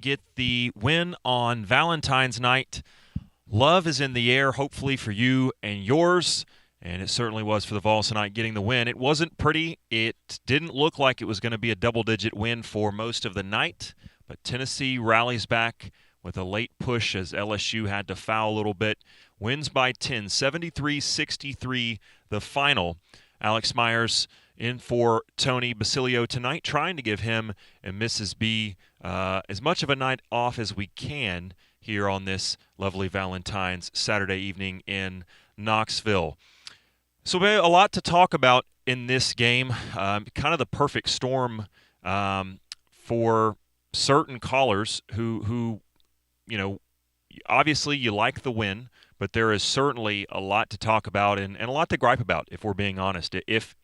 Get the win on Valentine's night. Love is in the air, hopefully, for you and yours. And it certainly was for the Vols tonight getting the win. It wasn't pretty. It didn't look like it was going to be a double-digit win for most of the night. But Tennessee rallies back with a late push as LSU had to foul a little bit. Wins by 10, 73-63, the final. Alex Myers in for Tony Basilio tonight, trying to give him and Mrs. B as much of a night off as we can here on this lovely Valentine's Saturday evening in Knoxville. So we have a lot to talk about in this game. Kind of the perfect storm for certain callers who, obviously you like the win, but there is certainly a lot to talk about and a lot to gripe about, if we're being honest. If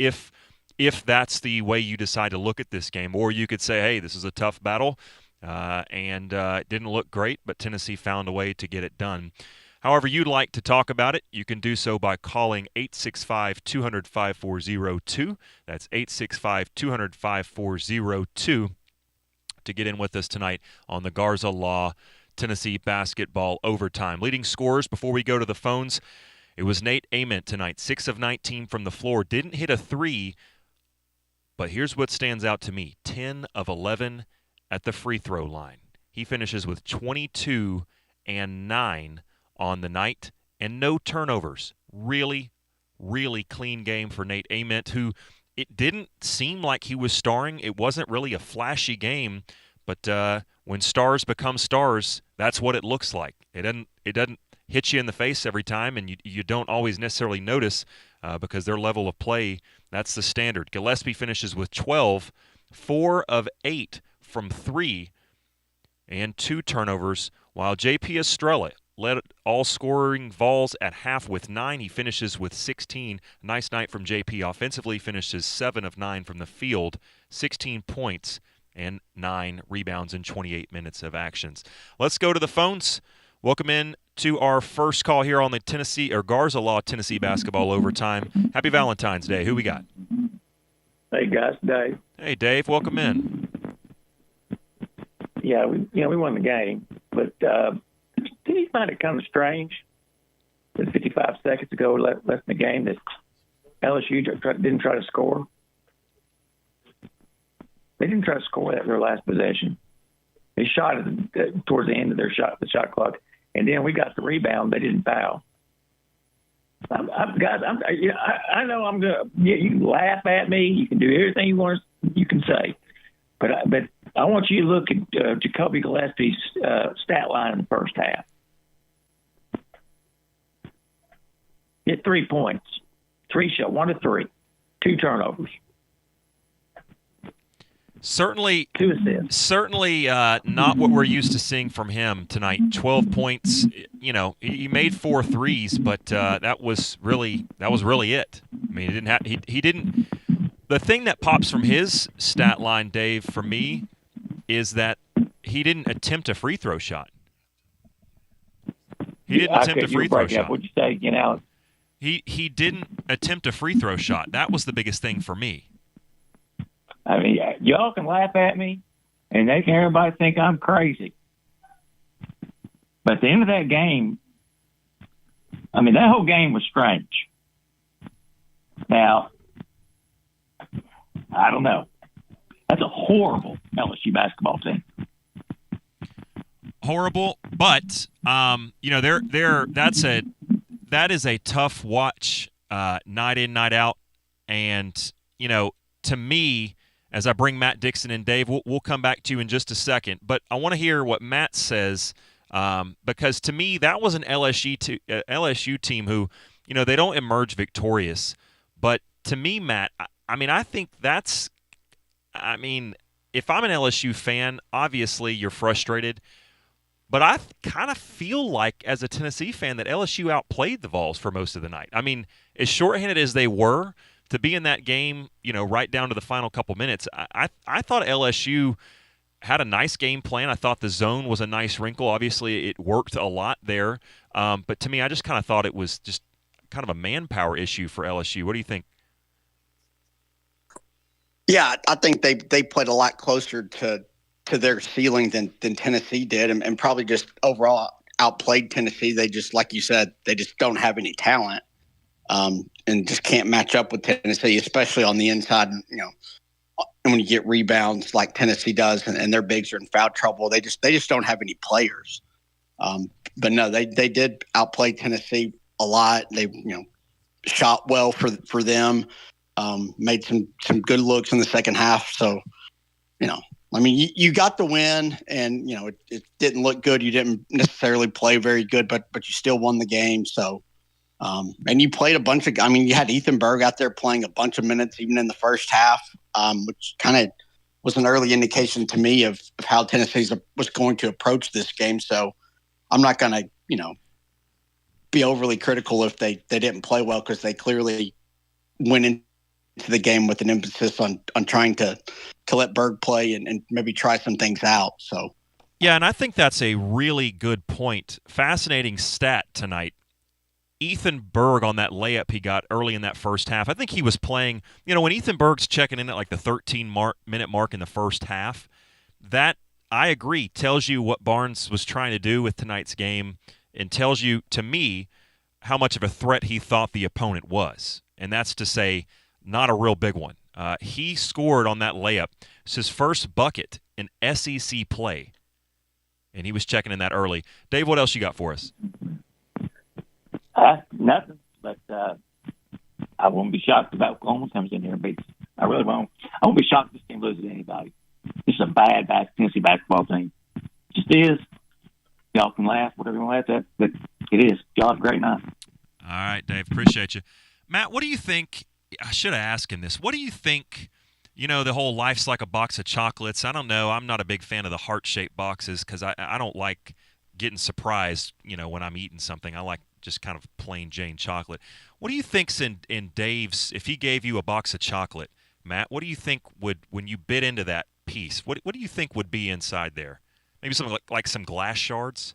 that's the way you decide to look at this game, or you could say, hey, this is a tough battle, and it didn't look great, but Tennessee found a way to get it done. However you'd like to talk about it, you can do so by calling 865-200-5402. That's 865-200-5402 to get in with us tonight on the Garza Law Tennessee basketball overtime. Leading scorers before we go to the phones, it was Nate Ament tonight, 6 of 19 from the floor. Didn't hit a three, but here's what stands out to me. 10 of 11 at the free throw line. He finishes with 22 and 9 on the night and no turnovers. Really, really clean game for Nate Ament, who it didn't seem like he was starring. It wasn't really a flashy game, but when stars become stars, that's what it looks like. It doesn't hit you in the face every time, and you don't always necessarily notice because their level of play, that's the standard. Gillespie finishes with 12, 4 of 8 from 3, and 2 turnovers, while J.P. Estrella led all-scoring Vols at half with 9. He finishes with 16. Nice night from J.P. Offensively, finishes 7 of 9 from the field, 16 points, and 9 rebounds in 28 minutes of actions. Let's go to the phones. Welcome in to our first call here on the Tennessee or Garza Law Tennessee basketball overtime. Happy Valentine's Day. Who we got? Hey guys, Dave. Hey Dave, welcome in. Yeah, we won the game, but did you find it kind of strange that 55 seconds ago left in the game that LSU didn't try to score? They didn't try to score at their last possession. They shot it towards the end of the shot clock, and then we got the rebound. They didn't foul. Guys, I know I'm good. You can laugh at me. You can do everything you can say, but I want you to look at Jacoby Gillespie's stat line in the first half. He had 3 points, 3 shot, 1 of 3, 2 turnovers. Certainly, 2 assists. Certainly not what we're used to seeing from him tonight. 12 points. He made 4 threes, but that was really it. I mean, he didn't. The thing that pops from his stat line, Dave, for me, is that he didn't attempt a free throw shot. He didn't attempt a free throw shot. What'd you say? He didn't attempt a free throw shot. That was the biggest thing for me. I mean, y'all can laugh at me, and they can everybody think I'm crazy. But at the end of that game, I mean, that whole game was strange. Now, I don't know. That's a horrible LSU basketball team. Horrible, but that is a tough watch night in, night out, and to me, as I bring Matt Dixon and Dave, we'll come back to you in just a second. But I want to hear what Matt says because to me that was an LSU team who, they don't emerge victorious. But to me, Matt, I think if I'm an LSU fan, obviously you're frustrated. But I kind of feel like, as a Tennessee fan, that LSU outplayed the Vols for most of the night. I mean, as shorthanded as they were, to be in that game, right down to the final couple minutes, I thought LSU had a nice game plan. I thought the zone was a nice wrinkle. Obviously, it worked a lot there. But to me, I just kind of thought it was just kind of a manpower issue for LSU. What do you think? Yeah, I think they played a lot closer to to their ceiling than Tennessee did, and probably just overall outplayed Tennessee. They just, like you said, they just don't have any talent, and just can't match up with Tennessee, especially on the inside. You know, and when you get rebounds like Tennessee does, and their bigs are in foul trouble, they just don't have any players. But no, they did outplay Tennessee a lot. They shot well for them, made some good looks in the second half. So I mean, you got the win, and it didn't look good. You didn't necessarily play very good, but you still won the game. So, and you played a bunch of. I mean, you had Ethan Berg out there playing a bunch of minutes, even in the first half, which kind of was an early indication to me of how Tennessee was going to approach this game. So, I'm not going to be overly critical if they didn't play well, because they clearly went into the game with an emphasis on trying to let Berg play and maybe try some things out. So, yeah, and I think that's a really good point. Fascinating stat tonight. Ethan Berg on that layup he got early in that first half. I think he was playing, when Ethan Berg's checking in at like the 13-minute mark in the first half, that, I agree, tells you what Barnes was trying to do with tonight's game, and tells you, to me, how much of a threat he thought the opponent was. And that's to say, not a real big one. He scored on that layup. It's his first bucket in SEC play, and he was checking in that early. Dave, what else you got for us? Nothing, but I won't be shocked if Oklahoma comes in here and beats. I really won't. I won't be shocked if this team loses to anybody. This is a bad Tennessee basketball team. It just is. Y'all can laugh, whatever you want to laugh at, but it is. Y'all have a great night. All right, Dave. Appreciate you. Matt, what do you think? I should have asked him this. What do you think, the whole life's like a box of chocolates? I don't know. I'm not a big fan of the heart-shaped boxes because I don't like getting surprised, when I'm eating something. I like just kind of plain Jane chocolate. What do you think's in Dave's, if he gave you a box of chocolate, Matt, what do you think would, when you bit into that piece, what do you think would be inside there? Maybe something like some glass shards?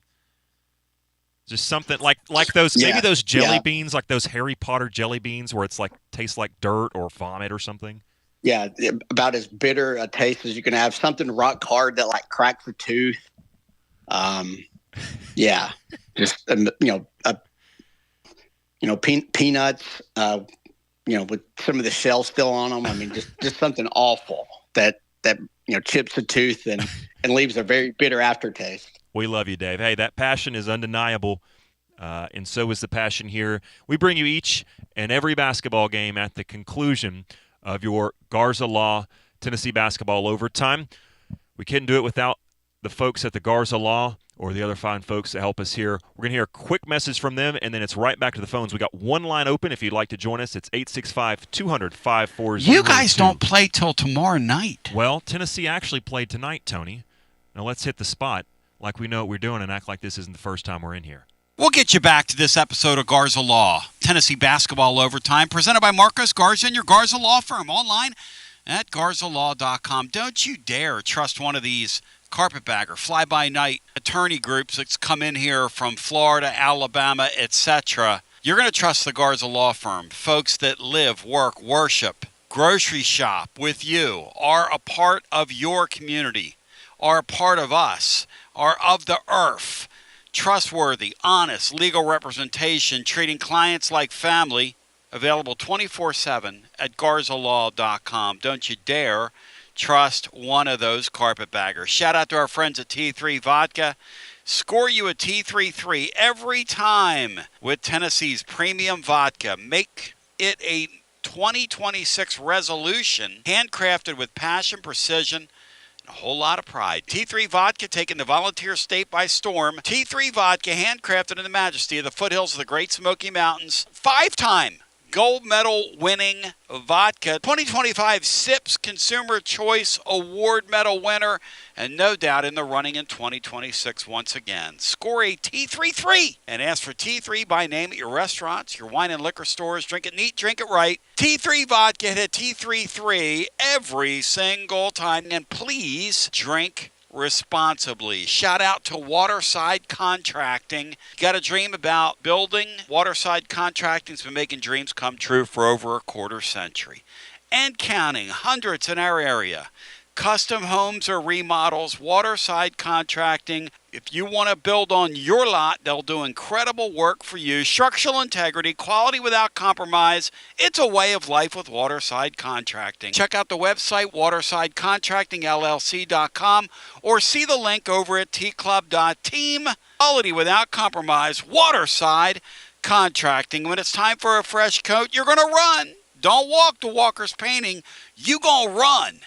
Just something like those, maybe those jelly beans, like those Harry Potter jelly beans where it's like tastes like dirt or vomit or something. Yeah, about as bitter a taste as you can have. Something rock hard that like cracks the tooth. Yeah, just peanuts. With some of the shell still on them. I mean, just something awful that chips the tooth and leaves a very bitter aftertaste. We love you, Dave. Hey, that passion is undeniable, and so is the passion here. We bring you each and every basketball game at the conclusion of your Garza Law Tennessee basketball overtime. We couldn't do it without the folks at the Garza Law or the other fine folks that help us here. We're going to hear a quick message from them, and then it's right back to the phones. We got one line open if you'd like to join us. It's 865-200-5402. You guys don't play till tomorrow night. Well, Tennessee actually played tonight, Tony. Now let's hit the spot like we know what we're doing and act like this isn't the first time we're in here. We'll get you back to this episode of Garza Law, Tennessee basketball overtime, presented by Marcos Garza and your Garza Law firm, online at garzalaw.com. Don't you dare trust one of these carpetbagger, fly-by-night attorney groups that's come in here from Florida, Alabama, etc. You're going to trust the Garza Law firm, folks that live, work, worship, grocery shop with you, are a part of your community, are a part of us, are of the earth. Trustworthy, honest, legal representation, treating clients like family, available 24/7 at garzalaw.com. Don't you dare trust one of those carpetbaggers. Shout out to our friends at T3 Vodka. Score you a T33 every time with Tennessee's premium vodka. Make it a 2026 resolution, handcrafted with passion, precision, a whole lot of pride. T3 Vodka, taking the volunteer state by storm. T3 Vodka, handcrafted in the majesty of the foothills of the Great Smoky Mountains. 5-time gold medal winning vodka. 2025 SIPS Consumer Choice Award medal winner. And no doubt in the running in 2026 once again. Score a T33 and ask for T3 by name at your restaurants, your wine and liquor stores. Drink it neat, drink it right. T3 Vodka, hit T33 every single time. And please drink responsibly. Shout out to Waterside Contracting. Got a dream about building? Waterside Contracting's been making dreams come true for over a quarter century. And counting. Hundreds in our area. custom homes or remodels, Waterside Contracting. If you want to build on your lot, they'll do incredible work for you. Structural integrity, quality without compromise. It's a way of life with Waterside Contracting. Check out the website, watersidecontractingllc.com, or see the link over at tclub.team. Quality without compromise, Waterside Contracting. When it's time for a fresh coat, you're going to run. Don't walk to Walker's Painting. You going to run.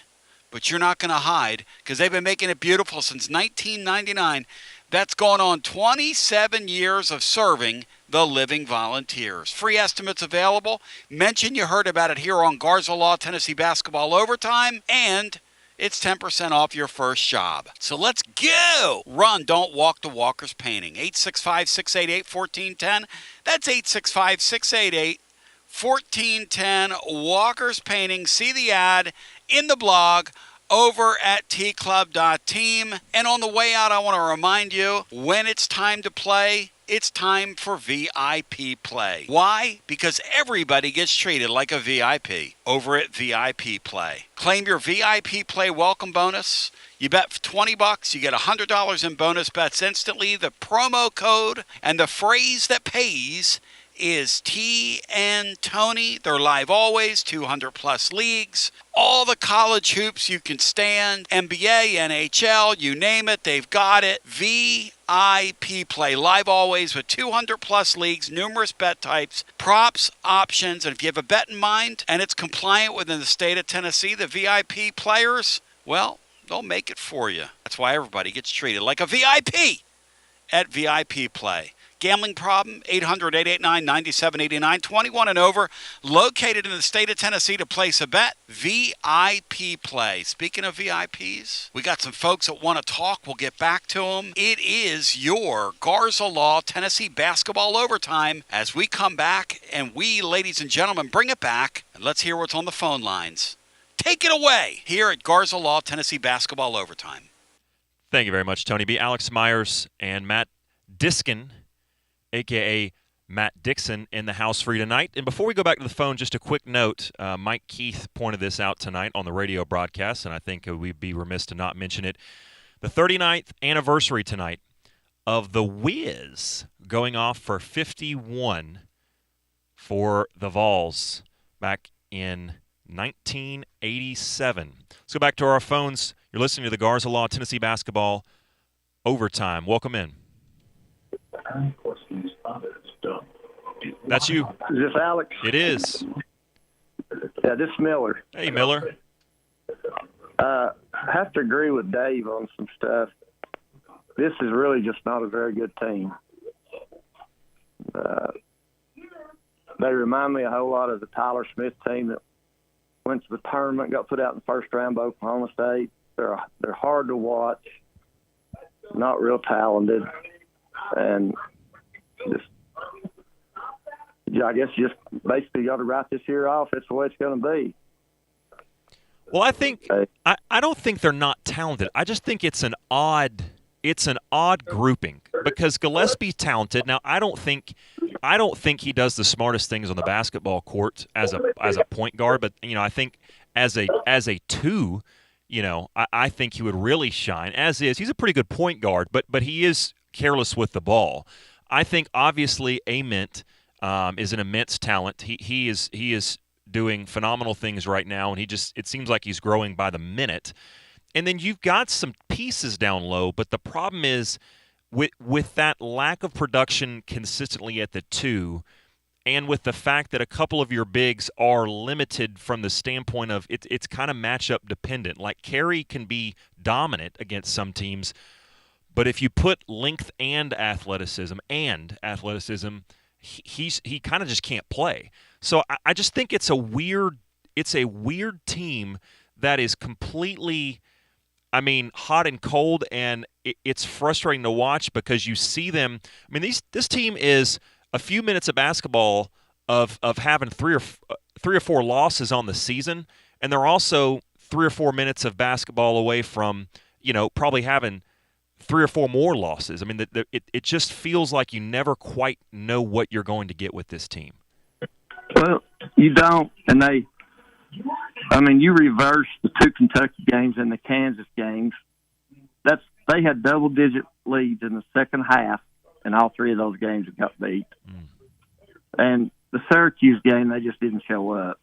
But you're not going to hide, because they've been making it beautiful since 1999. That's going on 27 years of serving the living volunteers. Free estimates available. Mention you heard about it here on Garza Law Tennessee Basketball Overtime, and it's 10% off your first job. So let's go. Run, don't walk to Walker's Painting. 865-688-1410. That's 865-688-1410. Walker's Painting. See the ad in the blog over at tclub.team. And on the way out, I want to remind you, when it's time to play, it's time for VIP play. Why? Because everybody gets treated like a VIP over at VIP play. Claim your VIP play welcome bonus. You bet for $20, you get $100 in bonus bets instantly. The promo code and the phrase that pays is T and Tony. They're live always, 200-plus leagues. All the college hoops you can stand, NBA, NHL, you name it, they've got it. VIP play, live always with 200-plus leagues, numerous bet types, props, options, and if you have a bet in mind and it's compliant within the state of Tennessee, the VIP players, well, they'll make it for you. That's why everybody gets treated like a VIP at VIP play. Gambling problem, 800-889-9789, 21 and over, located in the state of Tennessee to place a bet, VIP play. Speaking of VIPs, we got some folks that want to talk. We'll get back to them. It is your Garza Law Tennessee Basketball Overtime as we come back, and we, ladies and gentlemen, bring it back, and let's hear what's on the phone lines. Take it away here at Garza Law Tennessee Basketball Overtime. Thank you very much, Tony B. Alex Myers and Matt Diskin, a.k.a. Matt Dixon, in the house for you tonight. And before we go back to the phone, just a quick note. Mike Keith pointed this out tonight on the radio broadcast, and I think we'd be remiss to not mention it. The 39th anniversary tonight of the Wiz going off for 51 for the Vols back in 1987. Let's go back to our phones. You're listening to the Garza Law Tennessee Basketball Overtime. Welcome in. That's you. Is this Alex? It is. Yeah, this is Miller. Hey, Miller. I have to agree with Dave on some stuff. This is really just not a very good team. They remind me a whole lot of the Tyler Smith team that went to the tournament, got put out in the first round by Oklahoma State. They're hard to watch, not real talented, and just, I guess just basically got to write this year off. That's the way it's going to be. Well, I don't think they're not talented. I just think it's an odd grouping because Gillespie's talented. Now, I don't think he does the smartest things on the basketball court as a point guard, but I think as a two, I think he would really shine. As is, he's a pretty good point guard, but he is careless with the ball. I think obviously Ament is an immense talent. He is doing phenomenal things right now, and it seems like he's growing by the minute. And then you've got some pieces down low, but the problem is with that lack of production consistently at the two, and with the fact that a couple of your bigs are limited from the standpoint of it's kind of matchup dependent. Like Carey can be dominant against some teams, but if you put length and athleticism, he kind of just can't play. So I just think it's a weird team that is completely, hot and cold, and it's frustrating to watch because you see them. This team is a few minutes of basketball of having three or four losses on the season, and they're also 3 or 4 minutes of basketball away from probably having 3 or 4 more losses. It just feels like you never quite know what you're going to get with this team. Well, you don't, and I mean, you reverse the two Kentucky games and the Kansas games. They had double-digit leads in the second half in all three of those games and got beat. And the Syracuse game, they just didn't show up.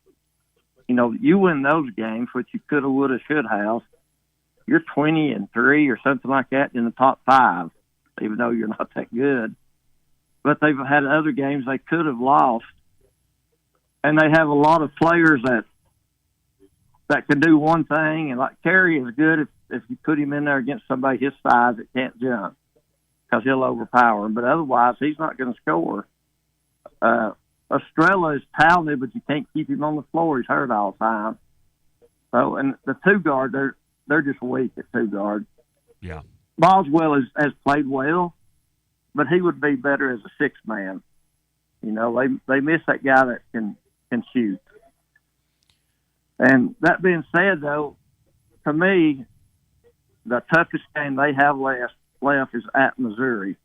You know, you win those games, which you could have, would have, should have. You're 20-3 or something like that in the top 5, even though you're not that good. But they've had other games they could have lost, and they have a lot of players that can do one thing. And like Terry is good if you put him in there against somebody his size that can't jump, because he'll overpower him. But otherwise, he's not going to score. Estrella is talented, but you can't keep him on the floor. He's hurt all the time. So, and the two guard, they're just weak at two guard. Yeah. Boswell has played well, but he would be better as a sixth man. You know, they miss that guy that can shoot. And that being said, though, to me, the toughest game they have left is at Missouri.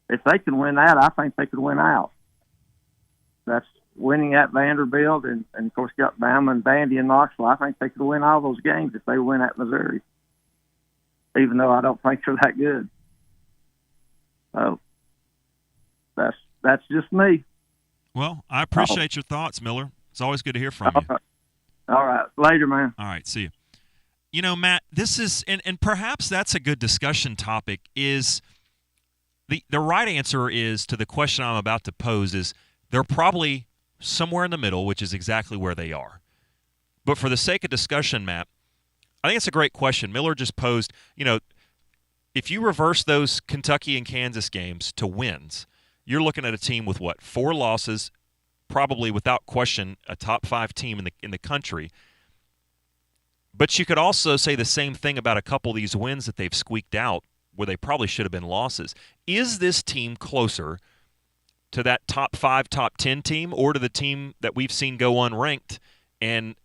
If they can win that, I think they could win out. That's winning at Vanderbilt, and of course, got Bama and Vandy and Knoxville. I think they could win all those games if they win at Missouri, even though I don't think they're that good. So that's just me. Well, I appreciate your thoughts, Miller. It's always good to hear from you. All right. Later, man. All right. See you. You know, Matt, this is, and perhaps that's a good discussion topic, is the right answer is to the question I'm about to pose is they're probably somewhere in the middle, which is exactly where they are. But for the sake of discussion, Matt, I think it's a great question. Miller just posed, you know, if you reverse those Kentucky and Kansas games to wins, you're looking at a team with, 4 losses, probably without question a top 5 team in the country. But you could also say the same thing about a couple of these wins that they've squeaked out where they probably should have been losses. Is this team closer to that top 5, top 10 team, or to the team that we've seen go unranked and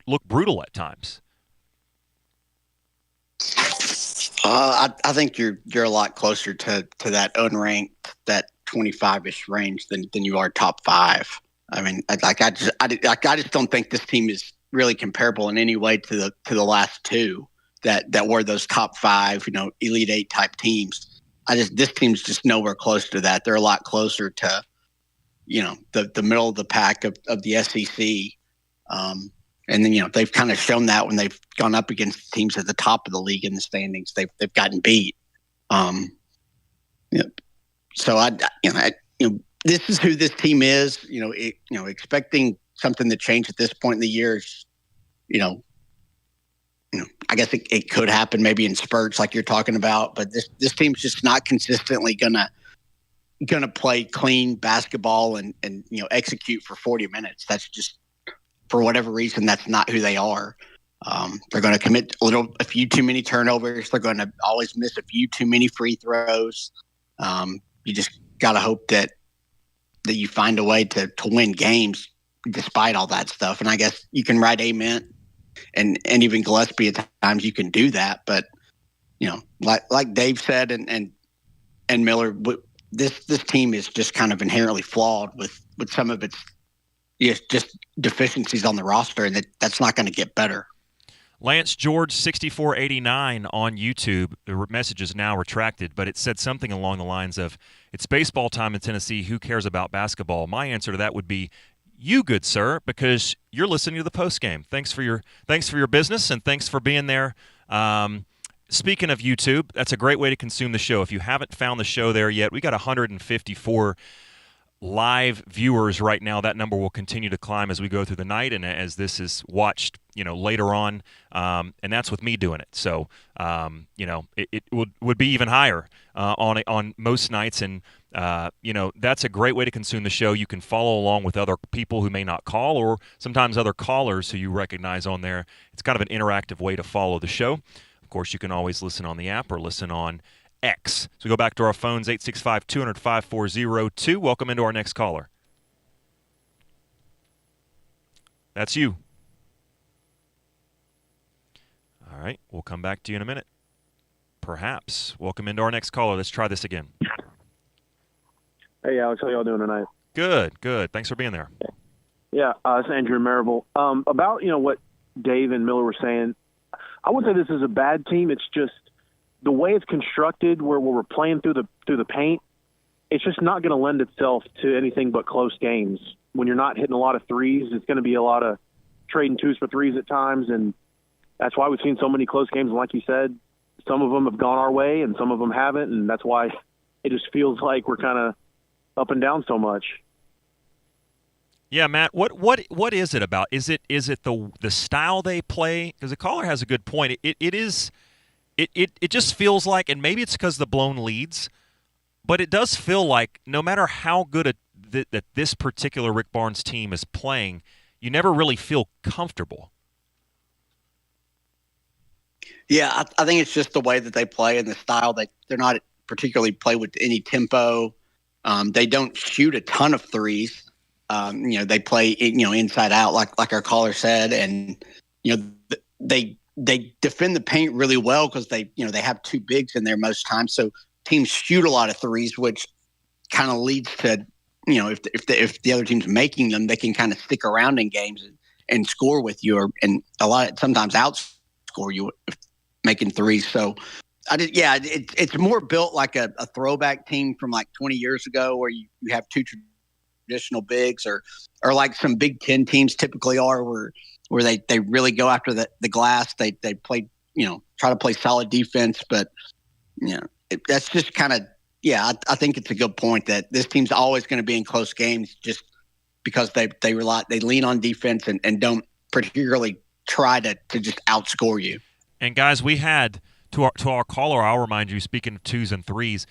look brutal at times? I think you're a lot closer to that unranked, that 25-ish range than you are top 5. I mean, I just don't think this team is really comparable in any way to the last two that were those top 5, you know, Elite 8 type teams. This team's just nowhere close to that. They're a lot closer to, you know, the middle of the pack of the SEC. And then, you know, they've kind of shown that when they've gone up against teams at the top of the league in the standings, they've gotten beat. So this is who this team is. Expecting something to change at this point in the year is, I guess it could happen maybe in spurts like you're talking about, but this team's just not consistently gonna play clean basketball and execute for 40 minutes. That's just, for whatever reason, that's not who they are. They're going to commit a few too many turnovers. They're going to always miss a few too many free throws. You just got to hope that you find a way to win games despite all that stuff. And I guess you can write amen, and even Gillespie at times you can do that. But like Dave said and Miller, this team is just kind of inherently flawed with some of its just deficiencies on the roster, and that's not going to get better. Lance George 6489 on YouTube. The message is now retracted, but it said something along the lines of, "It's baseball time in Tennessee. Who cares about basketball?" My answer to that would be, you, good sir, because you're listening to the post game. Thanks for your business, and thanks for being there. Speaking of YouTube, that's a great way to consume the show. If you haven't found the show there yet, we got 154 live viewers right now. That number will continue to climb as we go through the night and as this is watched, later on. And that's with me doing it. So, it would be even higher on most nights. And, that's a great way to consume the show. You can follow along with other people who may not call, or sometimes other callers who you recognize on there. It's kind of an interactive way to follow the show. Of course, you can always listen on the app or listen on X. So we go back to our phones, 865-200-5402. Welcome into our next caller. That's you. All right, we'll come back to you in a minute. Perhaps. Welcome into our next caller. Let's try this again. Hey, Alex, how y'all doing tonight? Good. Thanks for being there. Yeah, it's Andrew Marable. About what Dave and Miller were saying, I wouldn't say this is a bad team. It's just the way it's constructed, where we're playing through the paint. It's just not going to lend itself to anything but close games. When you're not hitting a lot of threes, it's going to be a lot of trading twos for threes at times, and that's why we've seen so many close games. And like you said, some of them have gone our way, and some of them haven't, and that's why it just feels like we're kind of up and down so much. Yeah, Matt, what is it about? Is it the style they play? Because the caller has a good point. It just feels like, and maybe it's because the blown leads, but it does feel like no matter how good that this particular Rick Barnes team is playing, you never really feel comfortable. Yeah, I think it's just the way that they play and the style. They're not particularly play with any tempo. They don't shoot a ton of threes. They play inside out, like our caller said, and they defend the paint really well because they have two bigs in there most times. So teams shoot a lot of threes, which kind of leads to if the other team's making them, they can kind of stick around in games and score with you, and sometimes outscore you if making threes. So it's more built like a throwback team from like 20 years ago, where you have two traditional bigs, or like some Big Ten teams typically are, where they really go after the glass. They play, try to play solid defense, but that's just kind of, I think it's a good point that this team's always going to be in close games just because they lean on defense and don't particularly try to just outscore you. And guys, we had to our caller, I'll remind you, speaking of twos and threes,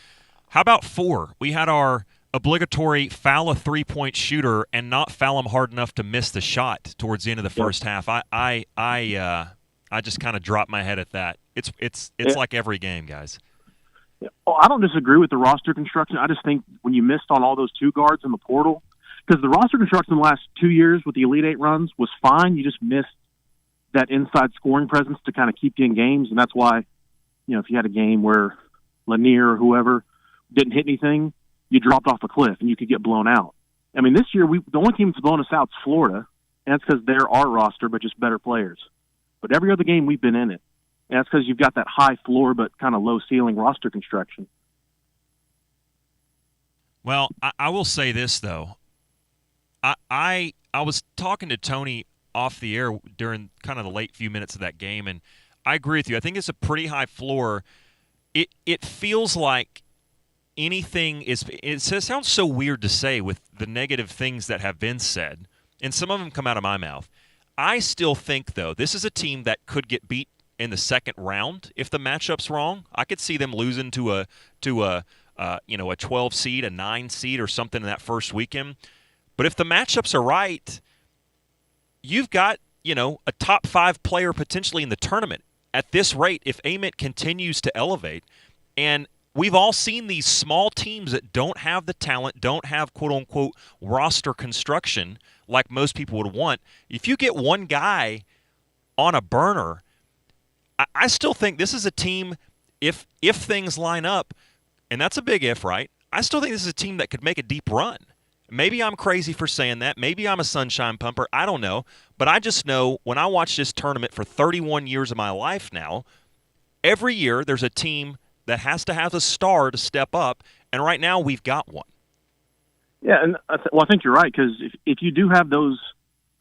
how about 4? We had our obligatory foul a three-point shooter and not foul him hard enough to miss the shot towards the end of the first half. I just kind of dropped my head at that. It's like every game, guys. Yeah. Well, I don't disagree with the roster construction. I just think when you missed on all those two guards in the portal, because the roster construction in the last 2 years with the Elite Eight runs was fine. You just missed that inside scoring presence to kind of keep you in games, and that's why, if you had a game where Lanier or whoever didn't hit anything, you dropped off a cliff and you could get blown out. I mean, this year the only team that's blown us out is Florida, and that's because they're our roster but just better players. But every other game we've been in it, and that's because you've got that high floor but kind of low ceiling roster construction. Well, I will say this though. I was talking to Tony off the air during kind of the late few minutes of that game, and I agree with you. I think it's a pretty high floor. It feels like anything is. It sounds so weird to say with the negative things that have been said, and some of them come out of my mouth. I still think though this is a team that could get beat in the second round if the matchup's wrong. I could see them losing to a 12 seed, a 9 seed, or something in that first weekend. But if the matchups are right, you've got a top 5 player potentially in the tournament at this rate if Ament continues to elevate. And we've all seen these small teams that don't have the talent, don't have quote-unquote roster construction like most people would want. If you get one guy on a burner, I still think this is a team, if things line up, and that's a big if, right? I still think this is a team that could make a deep run. Maybe I'm crazy for saying that. Maybe I'm a sunshine pumper. I don't know. But I just know when I watch this tournament for 31 years of my life now, every year there's a team that has to have a star to step up, and right now we've got one. Yeah, and I think you're right, because if you do have the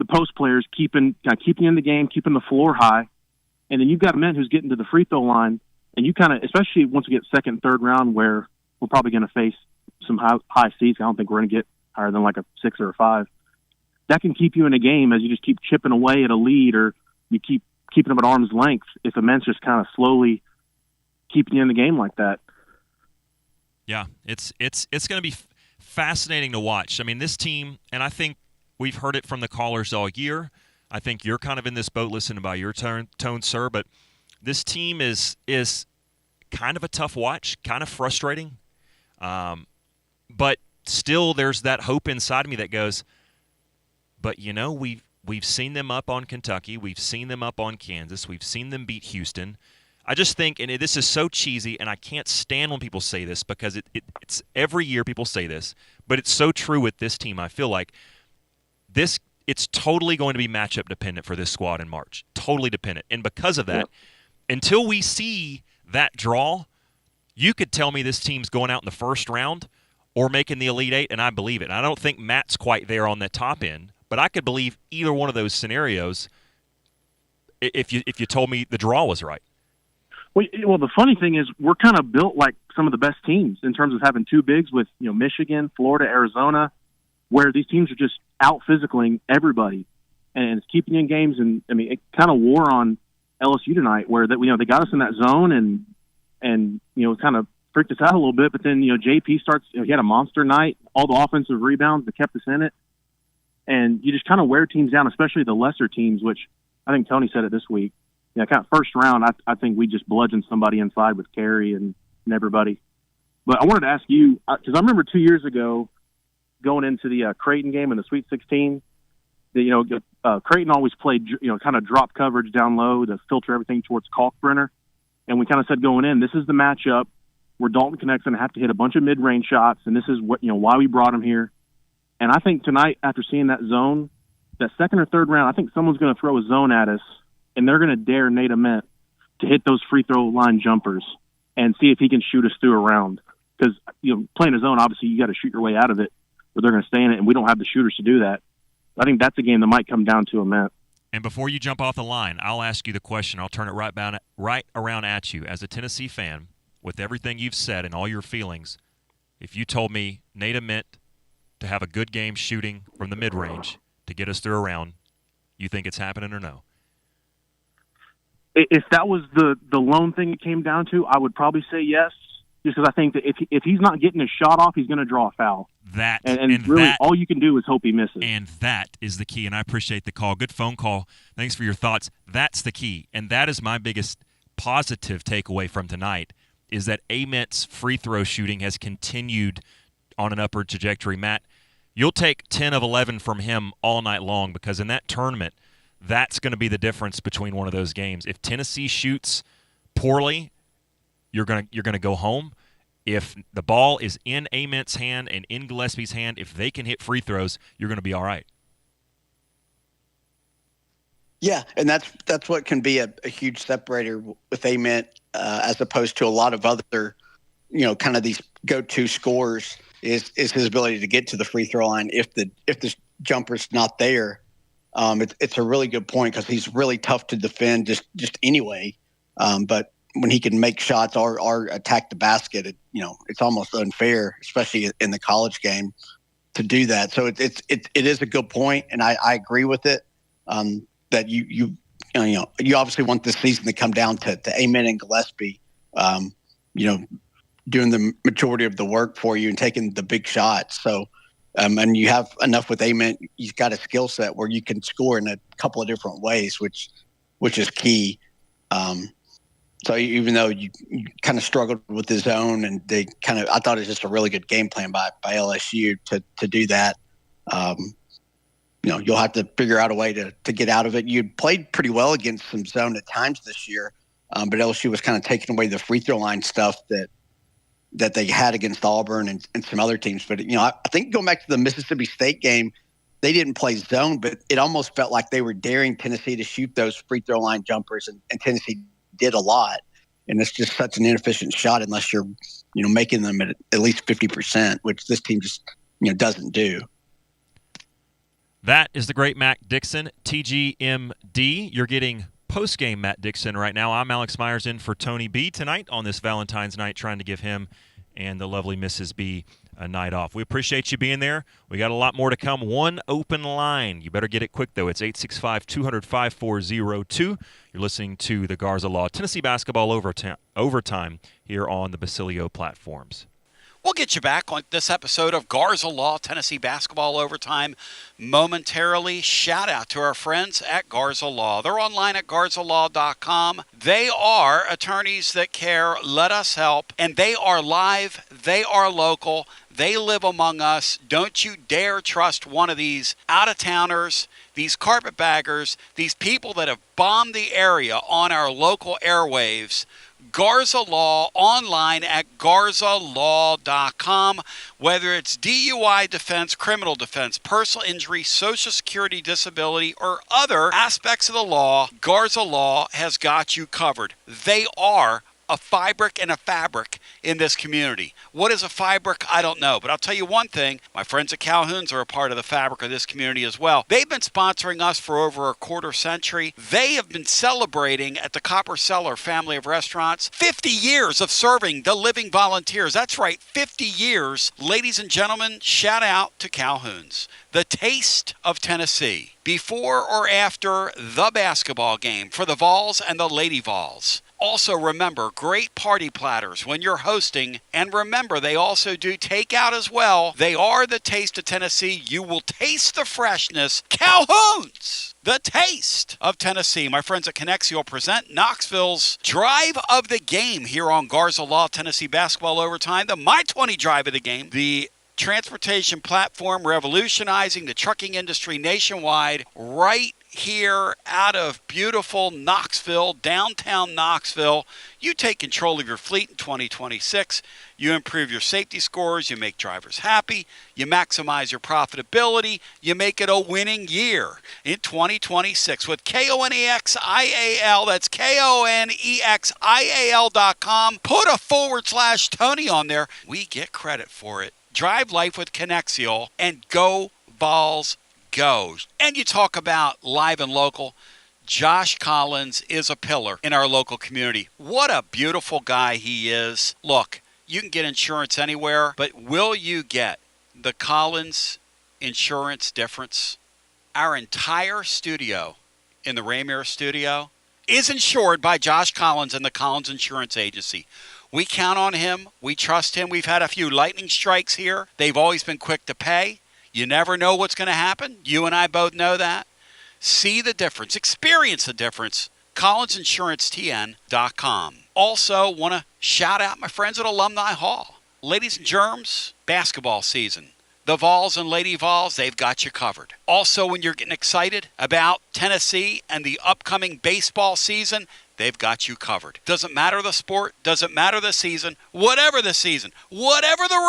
post players keeping you in the game, keeping the floor high, and then you've got men who's getting to the free throw line, and you kind of, especially once we get second, third round, where we're probably going to face some high seeds. I don't think we're going to get higher than like a 6 or a 5. That can keep you in a game as you just keep chipping away at a lead, or you keep keeping them at arm's length if a men's just kind of slowly keeping you in the game like that. Yeah, it's going to be fascinating to watch. I mean, this team, and I think we've heard it from the callers all year. I think you're kind of in this boat listening by your tone, sir, but this team is kind of a tough watch, kind of frustrating. But still there's that hope inside of me that goes, but we've seen them up on Kentucky, we've seen them up on Kansas, we've seen them beat Houston. I just think, and this is so cheesy, and I can't stand when people say this because it's every year people say this, but it's so true with this team. I feel like this it's totally going to be matchup dependent for this squad in March. Totally dependent. And because of that, until we see that draw, you could tell me this team's going out in the first round or making the Elite Eight, and I believe it. And I don't think Matt's quite there on the top end, but I could believe either one of those scenarios if you told me the draw was right. Well, the funny thing is we're kind of built like some of the best teams in terms of having two bigs with, Michigan, Florida, Arizona, where these teams are just out physicaling everybody and it's keeping you in games. And I mean, it kind of wore on LSU tonight where that, they got us in that zone and kind of freaked us out a little bit. But then, JP starts, he had a monster night, all the offensive rebounds that kept us in it. And you just kind of wear teams down, especially the lesser teams, which I think Tony said it this week. Kind of first round, I think we just bludgeoned somebody inside with Carey and everybody. But I wanted to ask you, because I remember 2 years ago going into the Creighton game in the Sweet 16, Creighton always played, kind of drop coverage down low to filter everything towards Kalkbrenner. And we kind of said going in, this is the matchup where Dalton Connect's going to have to hit a bunch of mid-range shots, and this is what why we brought him here. And I think tonight, after seeing that zone, that second or third round, I think someone's going to throw a zone at us, and they're going to dare Nate Ament to hit those free throw line jumpers and see if he can shoot us through a round. Because, playing a zone, obviously you got to shoot your way out of it, or they're going to stay in it, and we don't have the shooters to do that. I think that's a game that might come down to Ament. And before you jump off the line, I'll ask you the question. I'll turn it right around at you. As a Tennessee fan, with everything you've said and all your feelings, if you told me Nate Ament to have a good game shooting from the mid-range to get us through a round, you think it's happening or no? If that was the lone thing it came down to, I would probably say yes, just because I think that if he's not getting his shot off, he's going to draw a foul. And really, that, all you can do is hope he misses. And that is the key, and I appreciate the call. Good phone call. Thanks for your thoughts. That's the key, and that is my biggest positive takeaway from tonight, is that Ament's free throw shooting has continued on an upward trajectory. Matt, you'll take 10 of 11 from him all night long, because in that tournament, that's going to be the difference between one of those games. If Tennessee shoots poorly, you're going to go home. If the ball is in Ament's hand and in Gillespie's hand, if they can hit free throws, you're going to be all right. Yeah, and that's what can be a huge separator with Ament as opposed to a lot of other, kind of these go-to scorers is his ability to get to the free throw line if the jumper's not there. It's a really good point because he's really tough to defend just anyway. But when he can make shots or attack the basket, it's almost unfair, especially in the college game, to do that. So it is a good point, and I agree with it. That you obviously want this season to come down to Ament and Gillespie, doing the majority of the work for you and taking the big shots. So. And you have enough with Ament. He's got a skill set where you can score in a couple of different ways, which is key. So even though you kind of struggled with his zone, and I thought it was just a really good game plan by LSU to do that. You'll have to figure out a way to get out of it. You played pretty well against some zone at times this year, but LSU was kind of taking away the free throw line stuff that they had against Auburn and some other teams. But, I think going back to the Mississippi State game, they didn't play zone, but it almost felt like they were daring Tennessee to shoot those free throw line jumpers, and Tennessee did a lot. And it's just such an inefficient shot unless you're, making them at least 50%, which this team just, doesn't do. That is the great Matt Dixon, TGMD. You're getting post-game Matt Dixon right now. I'm Alex Myers in for Tony B tonight on this Valentine's night, trying to give him and the lovely Mrs. B a night off. We appreciate you being there. We got a lot more to come. One open line. You better get it quick, though. It's 865-200-5402. You're listening to the Garza Law Tennessee Basketball Overtime here on the Basilio platforms. We'll get you back on this episode of Garza Law Tennessee Basketball Overtime momentarily. Shout out to our friends at Garza Law. They're online at garzalaw.com. They are attorneys that care. Let us help. And they are live. They are local. They live among us. Don't you dare trust one of these out-of-towners, these carpetbaggers, these people that have bombed the area on our local airwaves Garza Law online at garzalaw.com. Whether it's DUI defense, criminal defense, personal injury, Social Security disability, or other aspects of the law, Garza Law has got you covered. They are a fabric and a fabric in this community. What is a fabric? I don't know. But I'll tell you one thing. My friends at Calhoun's are a part of the fabric of this community as well. They've been sponsoring us for over a quarter century. They have been celebrating at the Copper Cellar family of restaurants 50 years of serving the living volunteers. That's right, 50 years. Ladies and gentlemen, shout out to Calhoun's. The taste of Tennessee. Before or after the basketball game for the Vols and the Lady Vols. Also remember, great party platters when you're hosting. And remember, they also do takeout as well. They are the taste of Tennessee. You will taste the freshness. Calhoun's, the taste of Tennessee. My friends at Connexion present Knoxville's Drive of the Game here on Garza Law, Tennessee Basketball Overtime. The My 20 Drive of the Game. The transportation platform revolutionizing the trucking industry nationwide, right here out of beautiful Knoxville, downtown Knoxville. You take control of your fleet in 2026. You improve your safety scores. You make drivers happy. You maximize your profitability. You make it a winning year in 2026 with KONEXIAL. That's KONEXIAL.com. Put a /Tony on there. We get credit for it. Drive life with Connexion and go Vols go. And you talk about live and local. Josh Collins is a pillar in our local community. What a beautiful guy he is. Look, you can get insurance anywhere, but will you get the Collins insurance difference? Our entire studio in the Raymere studio is insured by Josh Collins and the Collins Insurance Agency. We count on him. We trust him. We've had a few lightning strikes here. They've always been quick to pay. You never know what's going to happen. You and I both know that. See the difference. Experience the difference. CollinsInsuranceTN.com. Also, want to shout out my friends at Alumni Hall. Ladies and germs, basketball season. The Vols and Lady Vols, they've got you covered. Also, when you're getting excited about Tennessee and the upcoming baseball season, they've got you covered. Doesn't matter the sport, doesn't matter the season, whatever the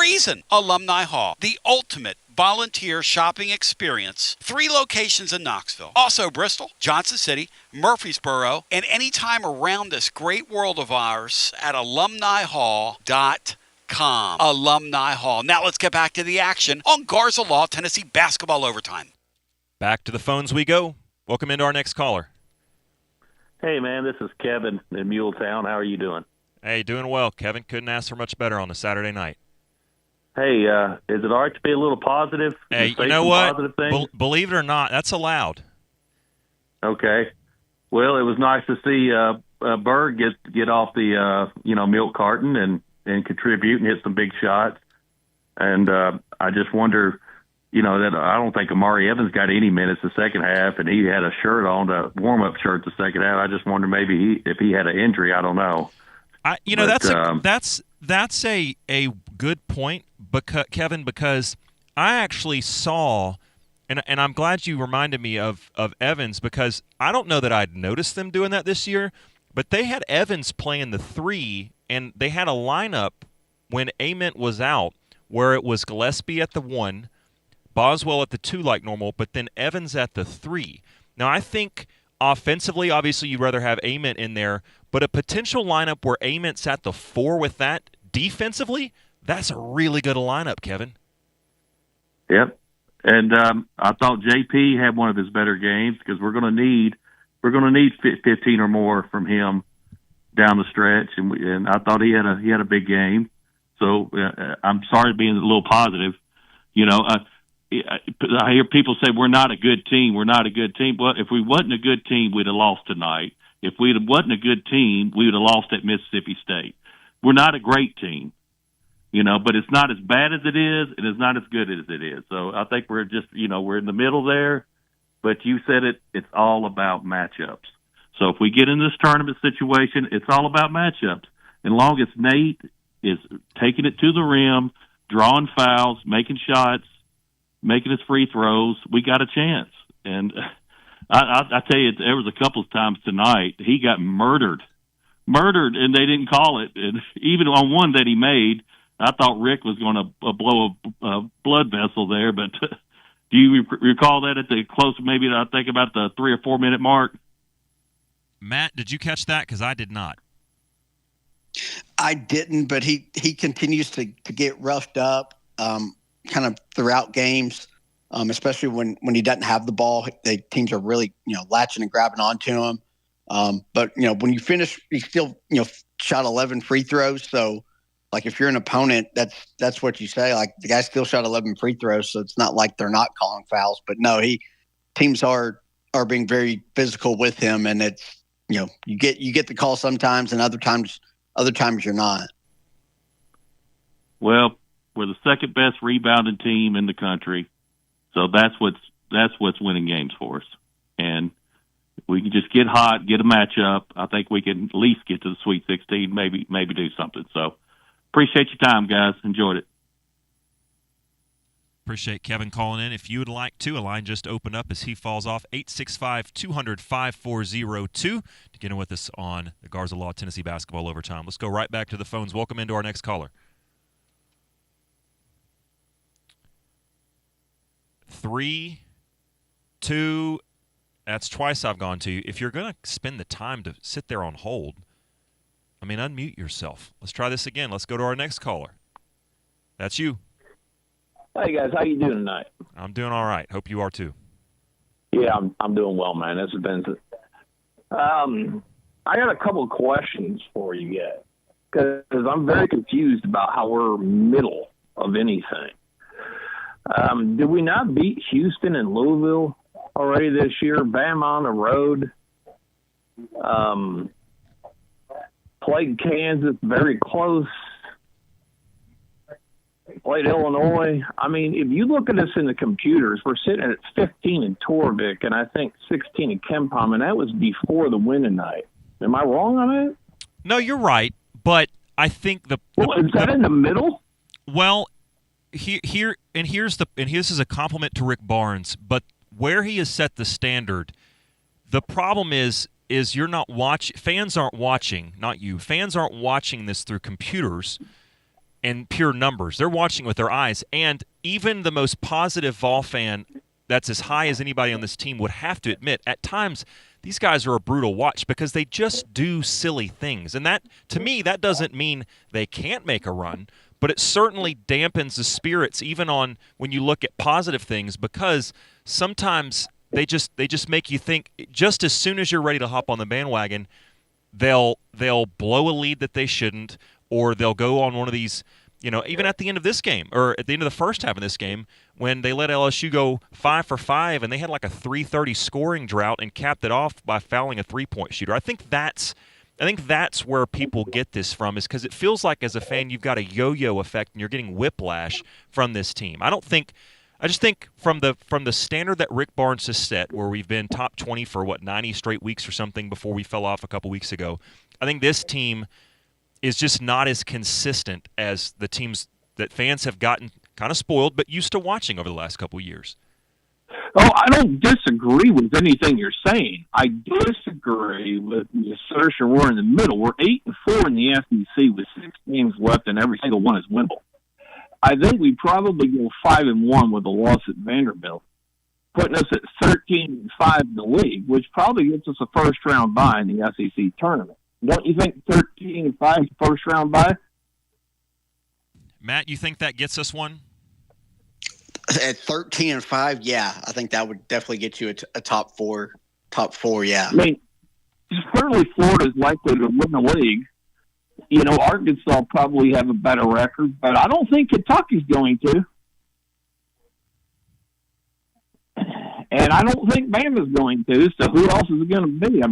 reason. Alumni Hall, the ultimate volunteer shopping experience. 3 locations in Knoxville. Also Bristol, Johnson City, Murfreesboro, and anytime around this great world of ours at alumnihall.com. Alumni Hall. Now let's get back to the action on Garza Law, Tennessee Basketball Overtime. Back to the phones we go. Welcome into our next caller. Hey, man, this is Kevin in Muletown. How are you doing? Hey, doing well, Kevin. Couldn't ask for much better on a Saturday night. Hey, is it all right to be a little positive? Hey, you know what? Believe it or not, that's allowed. Okay. Well, it was nice to see Berg get off the milk carton and contribute and hit some big shots. And I just wonder, that I don't think Amari Evans got any minutes the second half, and he had a shirt on, a warm-up shirt the second half. I just wonder maybe if he had an injury. I don't know. That's a good point, Kevin, because I actually saw, and I'm glad you reminded me of Evans, because I don't know that I'd noticed them doing that this year, but they had Evans playing the 3, and they had a lineup when Ament was out where it was Gillespie at the 1, Boswell at the 2 like normal, but then Evans at the 3. Now, I think offensively, obviously, you'd rather have Ament in there, but a potential lineup where Ament's at the 4 with that defensively, that's a really good lineup, Kevin. Yep. And I thought JP had one of his better games because we're going to need 15 or more from him down the stretch, and I thought he had a big game. So I'm sorry being a little positive. I hear people say we're not a good team. We're not a good team. Well, if we wasn't a good team, we'd have lost tonight. If we wasn't a good team, we would have lost at Mississippi State. We're not a great team, but it's not as bad as it is, and it's not as good as it is. So I think we're just, we're in the middle there. But you said it. It's all about matchups. So if we get in this tournament situation, it's all about matchups. And long as Nate is taking it to the rim, drawing fouls, making shots, making his free throws, we got a chance. And I tell you, there was a couple of times tonight he got murdered murdered, and they didn't call it. And even on one that he made, I thought Rick was going to blow a blood vessel there. But do you recall that at the close, maybe I think about the 3 or 4 minute mark? Matt, did you catch that? Because I did not. I didn't, but he continues to get roughed up kind of throughout games, especially when he doesn't have the ball. The teams are really, latching and grabbing onto him. But, when you finish, he still, shot 11 free throws. So, like, if you're an opponent, that's what you say. Like, the guy still shot 11 free throws, so it's not like they're not calling fouls. But, no, teams are being very physical with him, and it's, you get the call sometimes, and other times you're not. Well, we're the second best rebounding team in the country, so that's what's winning games for us. And we can just get hot, get a matchup. I think we can at least get to the Sweet 16, maybe do something. So appreciate your time, guys. Enjoyed it. Appreciate Kevin calling in. If you would like to, a line just opened up as he falls off. 865-200-5402 to get in with us on the Garza Law Tennessee Basketball Overtime. Let's go right back to the phones. Welcome into our next caller. 3, 2, that's twice I've gone to you. If you're going to spend the time to sit there on hold, unmute yourself. Let's try this again. Let's go to our next caller. That's you. Hey guys, how you doing tonight? I'm doing all right. Hope you are too. Yeah, I'm doing well, man. This has been. I got a couple of questions for you guys because I'm very confused about how we're middle of anything. Did we not beat Houston and Louisville already this year? Bama on the road. Played Kansas very close. Played Illinois. If you look at us in the computers, we're sitting at 15 in Torvik and I think 16 in Kempom, and that was before the win tonight. Am I wrong on that? No, you're right, but I think is that in the middle? Well, here this is a compliment to Rick Barnes, but where he has set the standard, the problem is you're not watching. Fans aren't watching, not you. Fans aren't watching this through computers and pure numbers. They're watching with their eyes. And even the most positive Vol fan that's as high as anybody on this team would have to admit, at times these guys are a brutal watch because they just do silly things. And that, to me, that doesn't mean they can't make a run, but it certainly dampens the spirits even on when you look at positive things, because sometimes they just make you think just as soon as you're ready to hop on the bandwagon, they'll blow a lead that they shouldn't, or they'll go on one of these, even at the end of this game, or at the end of the first half of this game, when they let LSU go 5 for 5 and they had like a 330 scoring drought and capped it off by fouling a three-point shooter. I think that's where people get this from, is because it feels like as a fan you've got a yo-yo effect and you're getting whiplash from this team. I just think from the standard that Rick Barnes has set, where we've been top 20 for 90 straight weeks or something before we fell off a couple weeks ago, I think this team is just not as consistent as the teams that fans have gotten kind of spoiled but used to watching over the last couple of years. Oh, I don't disagree with anything you're saying. I disagree with the assertion we're in the middle. We're 8-4 in the SEC with 6 games left, and every single one is winnable. I think we probably go 5-1 with a loss at Vanderbilt, putting us at 13-5 in the league, which probably gets us a first-round bye in the SEC tournament. Don't you think 13-5 is a first-round bye? Matt, you think that gets us one? At 13-5, yeah, I think that would definitely get you a top four. Yeah. Certainly Florida's likely to win the league. Arkansas probably have a better record, but I don't think Kentucky's going to. And I don't think Bama's going to, so who else is it going to be?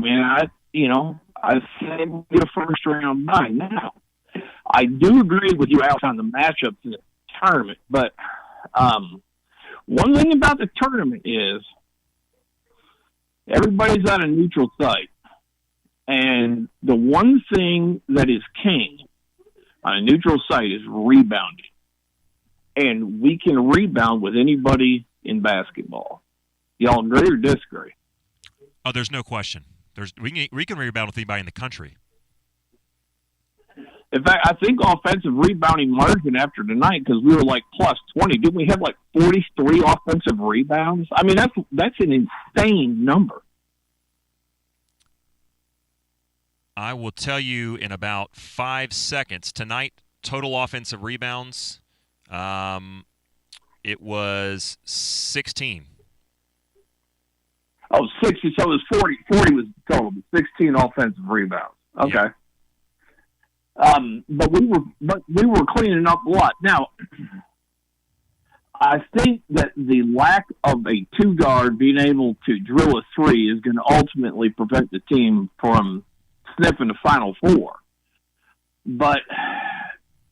I say we'll get a first-round bye. Now, I do agree with you, Alex, on the matchups in the tournament, but one thing about the tournament is everybody's at a neutral site. And the one thing that is king on a neutral site is rebounding. And we can rebound with anybody in basketball. Y'all agree or disagree? Oh, there's no question. We can rebound with anybody in the country. In fact, I think offensive rebounding margin after tonight, because we were like plus 20. Didn't we have like 43 offensive rebounds? I mean, that's an insane number. I will tell you in about 5 seconds. Tonight, total offensive rebounds, it was 16. Oh, 60. So it was 40. 40 was total. 16 offensive rebounds. Okay. Yeah. But we were cleaning up a lot. Now, I think that the lack of a two guard being able to drill a three is going to ultimately prevent the team from sniffing the Final Four. But,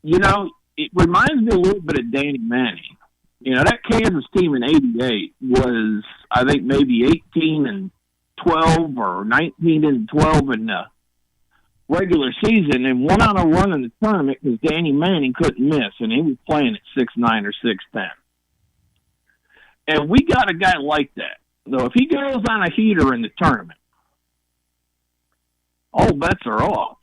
you know, it reminds me a little bit of Danny Manning. You know, that Kansas team in '88 was, I think, maybe 18-12 or 19-12 in the regular season, and went on a run in the tournament because Danny Manning couldn't miss, and he was playing at 6'9" or 6'10". And we got a guy like that. So if he goes on a heater in the tournament, all bets are off.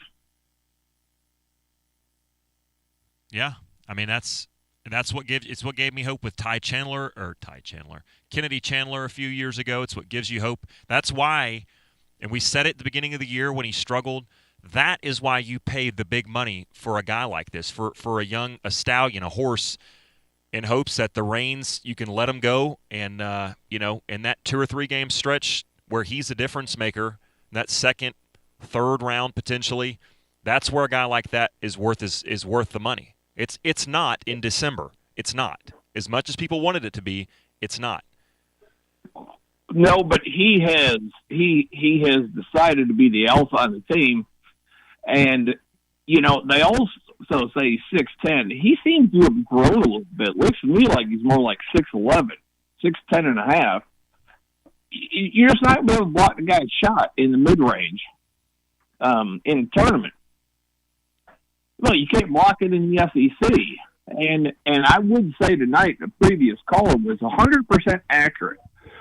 Yeah, I mean that's what gave me hope with Kennedy Chandler a few years ago. It's what gives you hope. That's why, and we said it at the beginning of the year when he struggled. That is why you paid the big money for a guy like this, for a stallion, a horse, in hopes that the reins, you can let him go, and in that 2 or 3 game stretch where he's a difference maker, that second, third round potentially, that's where a guy like that is worth the money. It's not in December. It's not. As much as people wanted it to be, it's not. No, but he has decided to be the alpha on the team. And, you know, they also say 6'10". He seems to have grown a little bit. Looks to me like he's more like 6'11", 6'10 and a half. You're just not going to be able to block the guy's shot in the mid-range in a tournament. No, you can't block it in the SEC. And I would say tonight, the previous caller was 100% accurate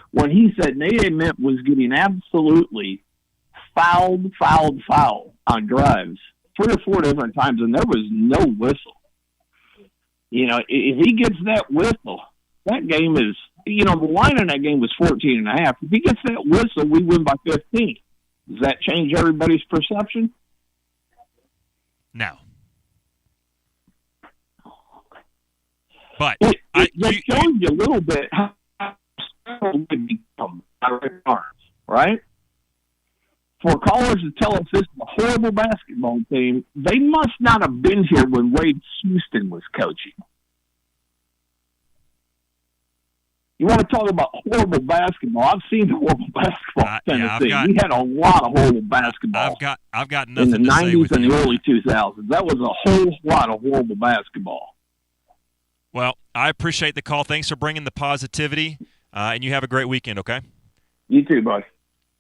when he said Nate Ament was getting absolutely fouled on drives 3 or 4 different times, and there was no whistle. You know, if he gets that whistle, that game is, you know, the line in that game was 14.5. If he gets that whistle, we win by 15. Does that change everybody's perception? No. But it shows you a little bit how strong it become arms, right? For callers to tell us this is a horrible basketball team, they must not have been here when Wade Houston was coaching. You want to talk about horrible basketball? I've seen horrible basketball in Tennessee. We had a lot of horrible basketball. I've got nothing in the to say 90s with and you. the early 2000s. That was a whole lot of horrible basketball. Well, I appreciate the call. Thanks for bringing the positivity, and you have a great weekend, okay? You too, bud.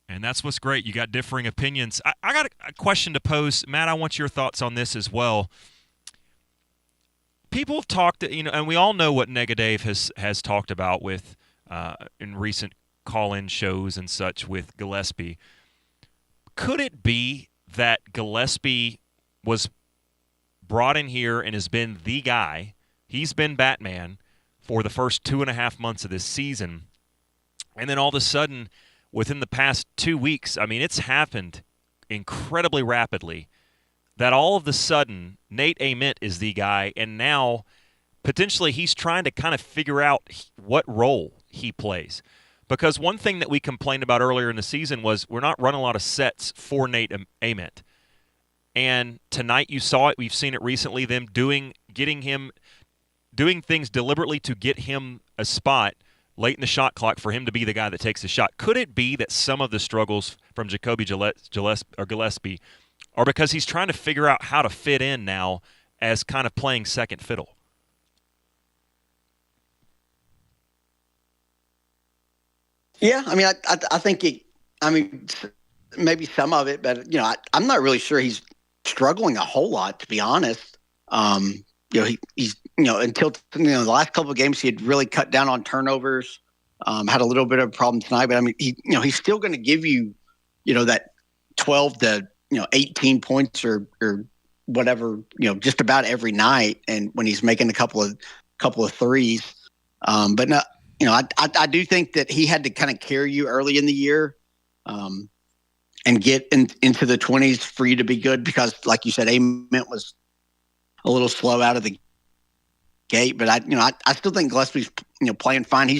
And that's what's great. You got differing opinions. I got a question to pose. Matt, I want your thoughts on this as well. People have talked, you know, and we all know what Negative has talked about with in recent call-in shows and such with Gillespie. Could it be that Gillespie was brought in here and has been the guy? He's been Batman for the first 2.5 months of this season, and then all of a sudden, within the past 2 weeks, I mean, it's happened incredibly rapidly, that all of a sudden Nate Ament is the guy, and now potentially he's trying to kind of figure out what role he plays. Because one thing that we complained about earlier in the season was we're not running a lot of sets for Nate Ament. And tonight you saw it. We've seen it recently, them doing things deliberately to get him a spot late in the shot clock for him to be the guy that takes the shot. Could it be that some of the struggles from Jacoby Gillespie are because he's trying to figure out how to fit in now as kind of playing second fiddle? Yeah, I mean, I think maybe some of it, but, you know, I'm not really sure he's struggling a whole lot, to be honest. You know, he's, you know, until, you know, the last couple of games, he had really cut down on turnovers, had a little bit of a problem tonight, but I mean, he's still going to give you, you know, that 12 to, you know, 18 points or whatever, just about every night. And when he's making a couple of threes, but no, I do think that he had to kind of carry you early in the year, and get into the 20s for you to be good, because like you said, Ament was a little slow out of the gate, but I still think Gillespie's playing fine. He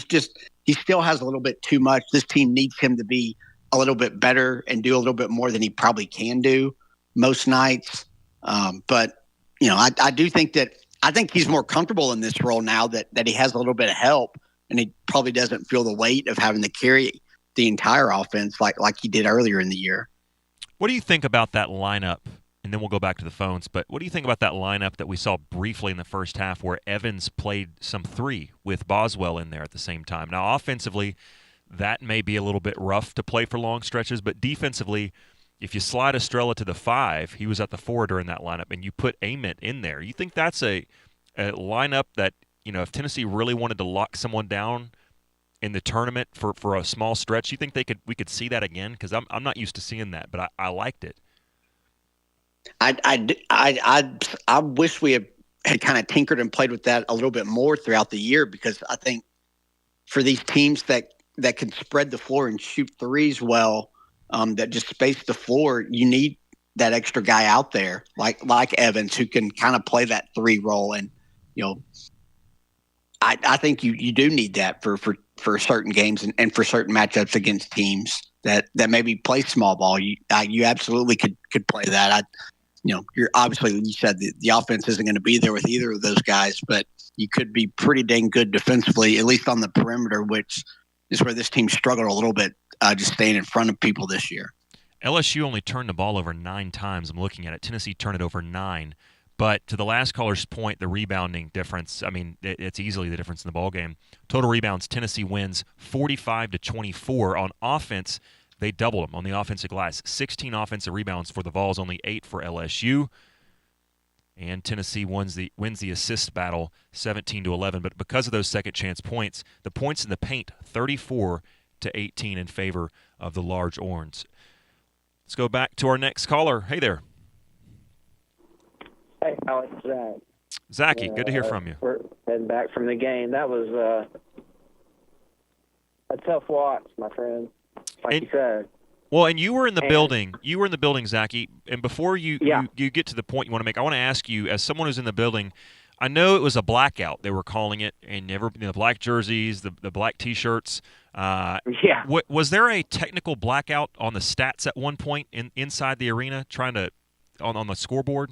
still has a little bit too much. This team needs him to be a little bit better and do a little bit more than he probably can do most nights. But I do think that he's more comfortable in this role now that he has a little bit of help, and he probably doesn't feel the weight of having to carry the entire offense like he did earlier in the year. What do you think about that lineup? And then we'll go back to the phones. But what do you think about that lineup that we saw briefly in the first half, where Evans played some three with Boswell in there at the same time? Now, offensively, that may be a little bit rough to play for long stretches, but defensively, if you slide Estrella to the 5, he was at the 4 during that lineup, and you put Ament in there. You think that's a lineup that, if Tennessee really wanted to lock someone down in the tournament for a small stretch, you think we could see that again? Because I'm not used to seeing that, but I liked it. I wish we had kind of tinkered and played with that a little bit more throughout the year, because I think for these teams that can spread the floor and shoot threes well, that just space the floor, you need that extra guy out there like Evans, who can kind of play that 3 role. And I think you do need that for certain games and for certain matchups against teams that maybe play small ball. You absolutely could play that. You're obviously, you said the offense isn't going to be there with either of those guys, but you could be pretty dang good defensively, at least on the perimeter, which is where this team struggled a little bit, just staying in front of people this year. LSU only turned the ball over 9 times. I'm looking at it. Tennessee turned it over 9. But to the last caller's point, the rebounding difference, it's easily the difference in the ballgame. Total rebounds, Tennessee wins 45-24. On offense, they doubled them on the offensive glass. 16 offensive rebounds for the Vols, only 8 for LSU. And Tennessee wins the assist battle 17-11. But because of those second chance points, the points in the paint 34-18 in favor of the Large Orange. Let's go back to our next caller. Hey there. Hey, Alex, Zach. Zachy, good to hear from you. We're heading back from the game. That was a tough watch, my friend. Like you said. Well, and you were in the building. You were in the building, Zachy. And before you get to the point you want to make, I want to ask you, as someone who's in the building, I know it was a blackout, they were calling it, and the black jerseys, the black T-shirts. Was there a technical blackout on the stats at one point inside the arena, trying to on the scoreboard?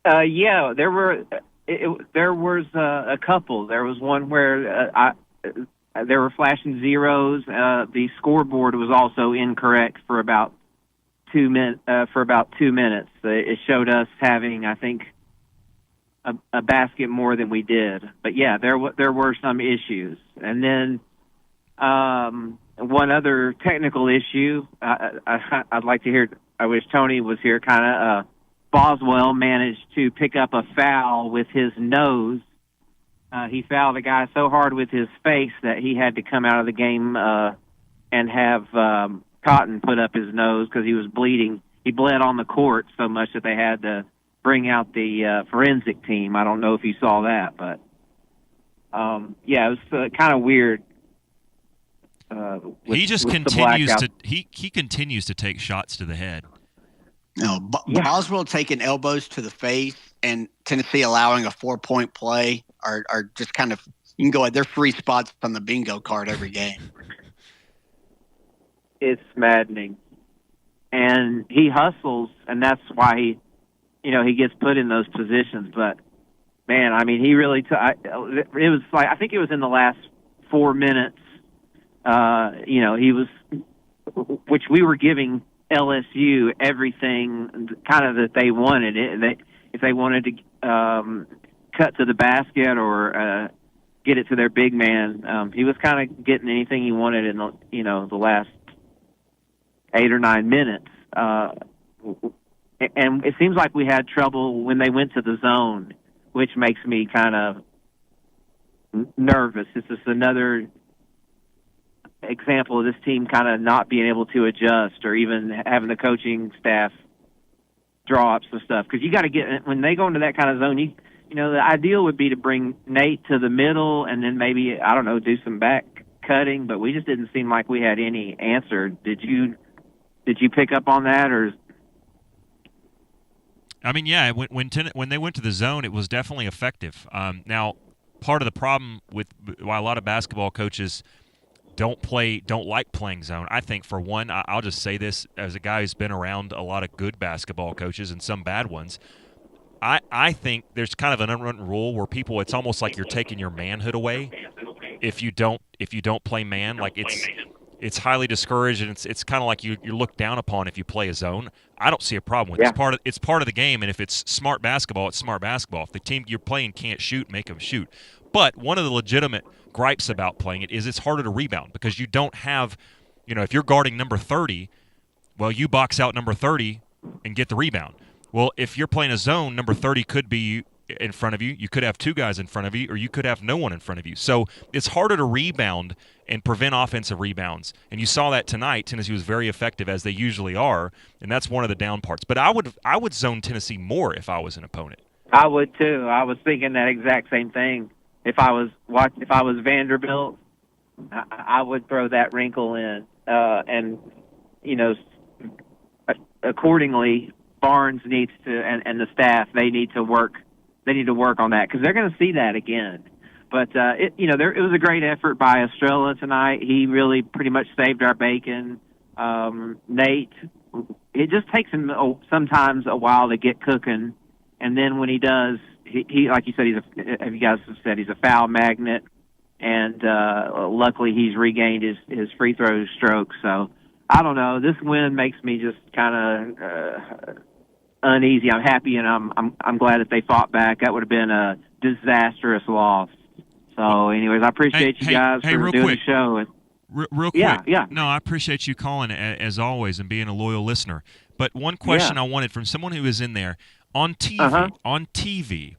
Yeah, there were. There was a couple. There was one where there were flashing zeros. The scoreboard was also incorrect for about 2 minutes. It showed us having, I think, a basket more than we did. But yeah, there were some issues. And then one other technical issue. I'd like to hear. I wish Tony was here. Kind of. Boswell managed to pick up a foul with his nose. He fouled a guy so hard with his face that he had to come out of the game and have cotton put up his nose because he was bleeding. He bled on the court so much that they had to bring out the forensic team. I don't know if you saw that, but it was kind of weird. He just continues to he continues to take shots to the head. No, Boswell taking elbows to the face and Tennessee allowing a 4-point play are just kind of, you can go ahead. They're free spots on the bingo card every game. It's maddening. And he hustles, and that's why he gets put in those positions. But, man, he really it was like, I think it was in the last 4 minutes, he was, which we were giving LSU everything kind of that they wanted. If they wanted to cut to the basket or get it to their big man, he was kind of getting anything he wanted in the last 8 or 9 minutes. And it seems like we had trouble when they went to the zone, which makes me kind of nervous. It's just another example of this team kind of not being able to adjust, or even having the coaching staff draw ups and stuff, because you got to get, when they go into that kind of zone, you know, the ideal would be to bring Nate to the middle and then maybe, I don't know, do some back cutting, but we just didn't seem like we had any answer. Did you pick up on that? Or I mean, yeah, when they went to the zone, it was definitely effective. Now, part of the problem with why a lot of basketball coaches don't like playing zone, I think, for one, I'll just say this as a guy who's been around a lot of good basketball coaches and some bad ones. I think there's kind of an unwritten rule where people, it's almost like you're taking your manhood away if you don't play man. Like it's highly discouraged, and it's kind of like you're looked down upon if you play a zone. I don't see a problem with it. It's part of the game, and if it's smart basketball, it's smart basketball. If the team you're playing can't shoot, make them shoot. But one of the legitimate gripes about playing it is it's harder to rebound because you don't have, if you're guarding number 30, well, you box out number 30 and get the rebound. Well, if you're playing a zone, number 30 could be in front of you. You could have two guys in front of you, or you could have no one in front of you. So it's harder to rebound and prevent offensive rebounds. And you saw that tonight. Tennessee was very effective, as they usually are, and that's one of the down parts. But I would zone Tennessee more if I was an opponent. I would too. I was thinking that exact same thing. If I was Vanderbilt, I would throw that wrinkle in, and accordingly, Barnes needs to, and the staff, they need to work on that, because they're going to see that again. But it was a great effort by Estrella tonight. He really pretty much saved our bacon. Nate, it just takes him sometimes a while to get cooking, and then when he does, he like you said, you guys have said, he's a foul magnet, and luckily he's regained his free throw stroke. So I don't know. This win makes me just kind of uneasy. I'm happy, and I'm glad that they fought back. That would have been a disastrous loss. So, anyways, I appreciate you guys for doing the show. Real quick. Yeah. No, I appreciate you calling as always and being a loyal listener. But one question I wanted from someone who was in there on TV. On TV,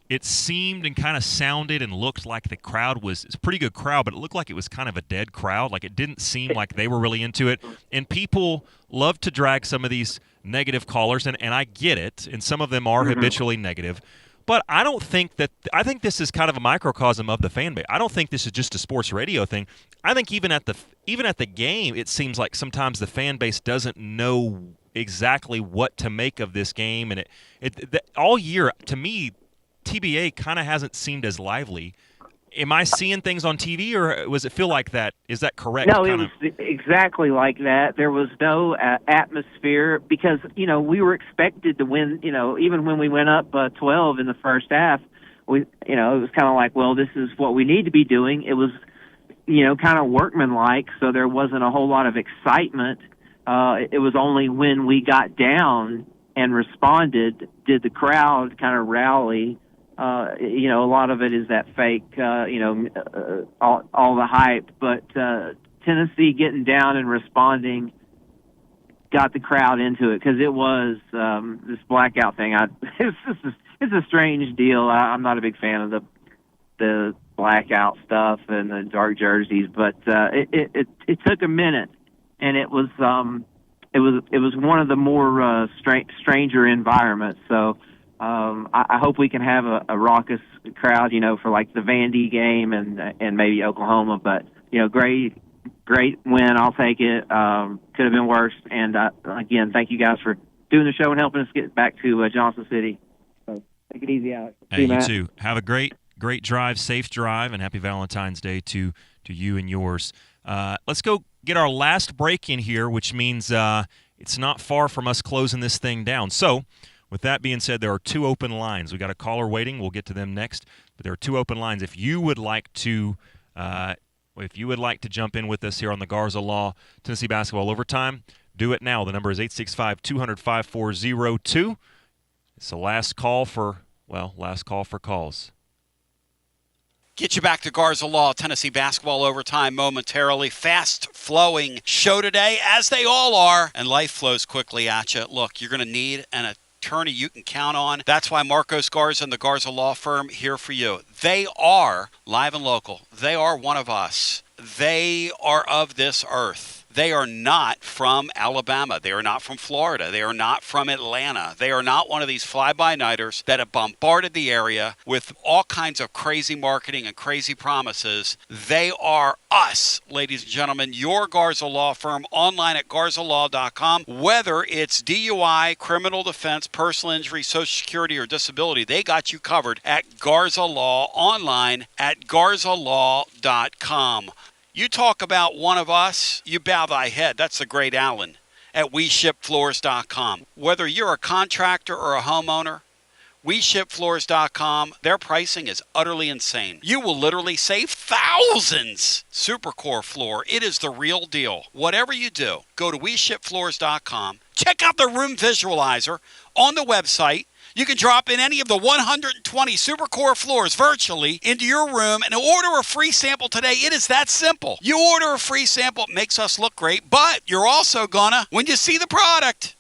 it seemed and kind of sounded and looked like the crowd it's a pretty good crowd, but it looked like it was kind of a dead crowd. Like, it didn't seem like they were really into it. And people love to drag some of these negative callers, and I get it, and some of them are habitually negative. But I don't think that – I think this is kind of a microcosm of the fan base. I don't think this is just a sports radio thing. I think even at the game, it seems like sometimes the fan base doesn't know exactly what to make of this game. And all year, to me, TBA kind of hasn't seemed as lively. Am I seeing things on TV, or was it feel like that? Is that correct? No, it was exactly like that. There was no atmosphere because, we were expected to win, even when we went up 12 in the first half, it was kind of like, well, this is what we need to be doing. It was, kind of workmanlike, so there wasn't a whole lot of excitement. It was only when we got down and responded did the crowd kind of rally. A lot of it is that fake, all the hype. But Tennessee getting down and responding got the crowd into it, because it was this blackout thing. It's a strange deal. I'm not a big fan of the blackout stuff and the dark jerseys, but it took a minute, and it was one of the more stranger environments. So. I hope we can have a raucous crowd, for like the Vandy game and maybe Oklahoma. But great win. I'll take it. Could have been worse. And again, thank you guys for doing the show and helping us get back to Johnson City. So take it easy, Alex. Hey, you too. Have a great drive, safe drive, and happy Valentine's Day to you and yours. Let's go get our last break in here, which means it's not far from us closing this thing down. So. With that being said, there are two open lines. We got a caller waiting. We'll get to them next. But there are two open lines. If you would like to jump in with us here on the Garza Law Tennessee Basketball Overtime, do it now. The number is 865-200-5402. It's the last call for calls. Get you back to Garza Law, Tennessee Basketball Overtime momentarily. Fast-flowing show today, as they all are, and life flows quickly at you. Look, you're going to need an attorney you can count on. That's why Marcos Garza and the Garza Law Firm here for you. They are live and local. They are one of us. They are of this earth. They are not from Alabama. They are not from Florida. They are not from Atlanta. They are not one of these fly-by-nighters that have bombarded the area with all kinds of crazy marketing and crazy promises. They are us, ladies and gentlemen, your Garza Law firm, online at garzalaw.com. Whether it's DUI, criminal defense, personal injury, Social Security, or disability, they got you covered at Garza Law, online at garzalaw.com. You talk about one of us, you bow thy head. That's the great Allen at WeShipFloors.com. Whether you're a contractor or a homeowner, WeShipFloors.com, their pricing is utterly insane. You will literally save thousands. Supercore floor, it is the real deal. Whatever you do, go to WeShipFloors.com. Check out the room visualizer on the website. You can drop in any of the 120 Supercore floors virtually into your room and order a free sample today. It is that simple. You order a free sample, it makes us look great, but you're also gonna, when you see the product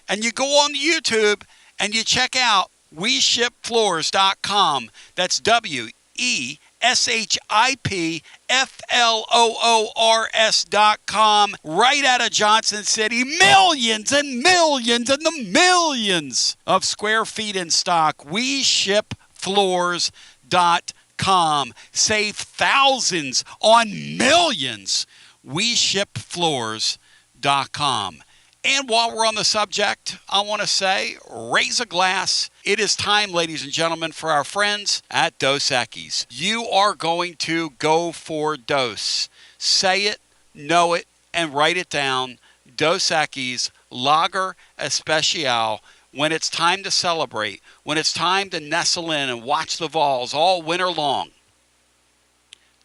and you go on YouTube and you check out WeShipFloors.com, that's WeShipFloors.com, right out of Johnson City. Millions and millions and the millions of square feet in stock. WeShipFloors.com. Save thousands on millions. WeShipFloors.com. And while we're on the subject, I want to say, raise a glass. It is time, ladies and gentlemen, for our friends at Dos Equis. You are going to go for Dos. Say it, know it, and write it down. Dos Equis Lager Especial. When it's time to celebrate, when it's time to nestle in and watch the Vols all winter long.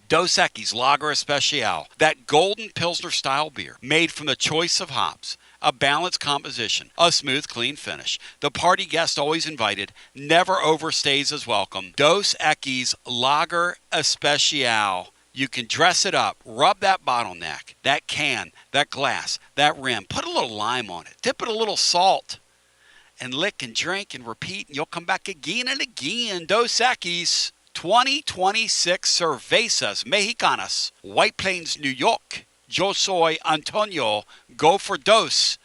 Dos Equis Lager Especial, that golden Pilsner-style beer made from the choice of hops. A balanced composition, a smooth, clean finish. The party guest always invited, never overstays his welcome. Dos Equis Lager Especial. You can dress it up, rub that bottleneck, that can, that glass, that rim. Put a little lime on it. Dip it a little salt. And lick and drink and repeat, and you'll come back again and again. Dos Equis 2026 Cervezas Mexicanas, White Plains, New York. Yo soy Antonio. Go for Dos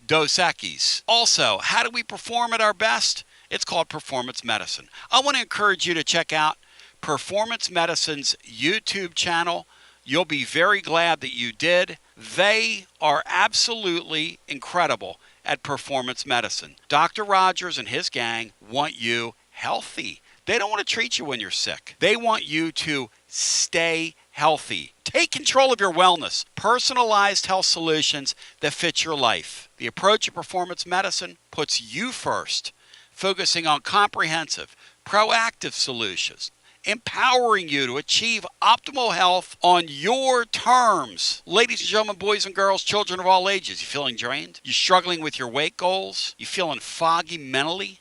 Equis. Also, how do we perform at our best? It's called Performance Medicine. I want to encourage you to check out Performance Medicine's YouTube channel. You'll be very glad that you did. They are absolutely incredible at Performance Medicine. Dr. Rogers and his gang want you healthy. They don't want to treat you when you're sick. They want you to stay healthy. Take control of your wellness. Personalized health solutions that fit your life. The approach of Performance Medicine puts you first, focusing on comprehensive, proactive solutions, empowering you to achieve optimal health on your terms. Ladies and gentlemen, boys and girls, children of all ages, you feeling drained? You struggling with your weight goals? You feeling foggy mentally?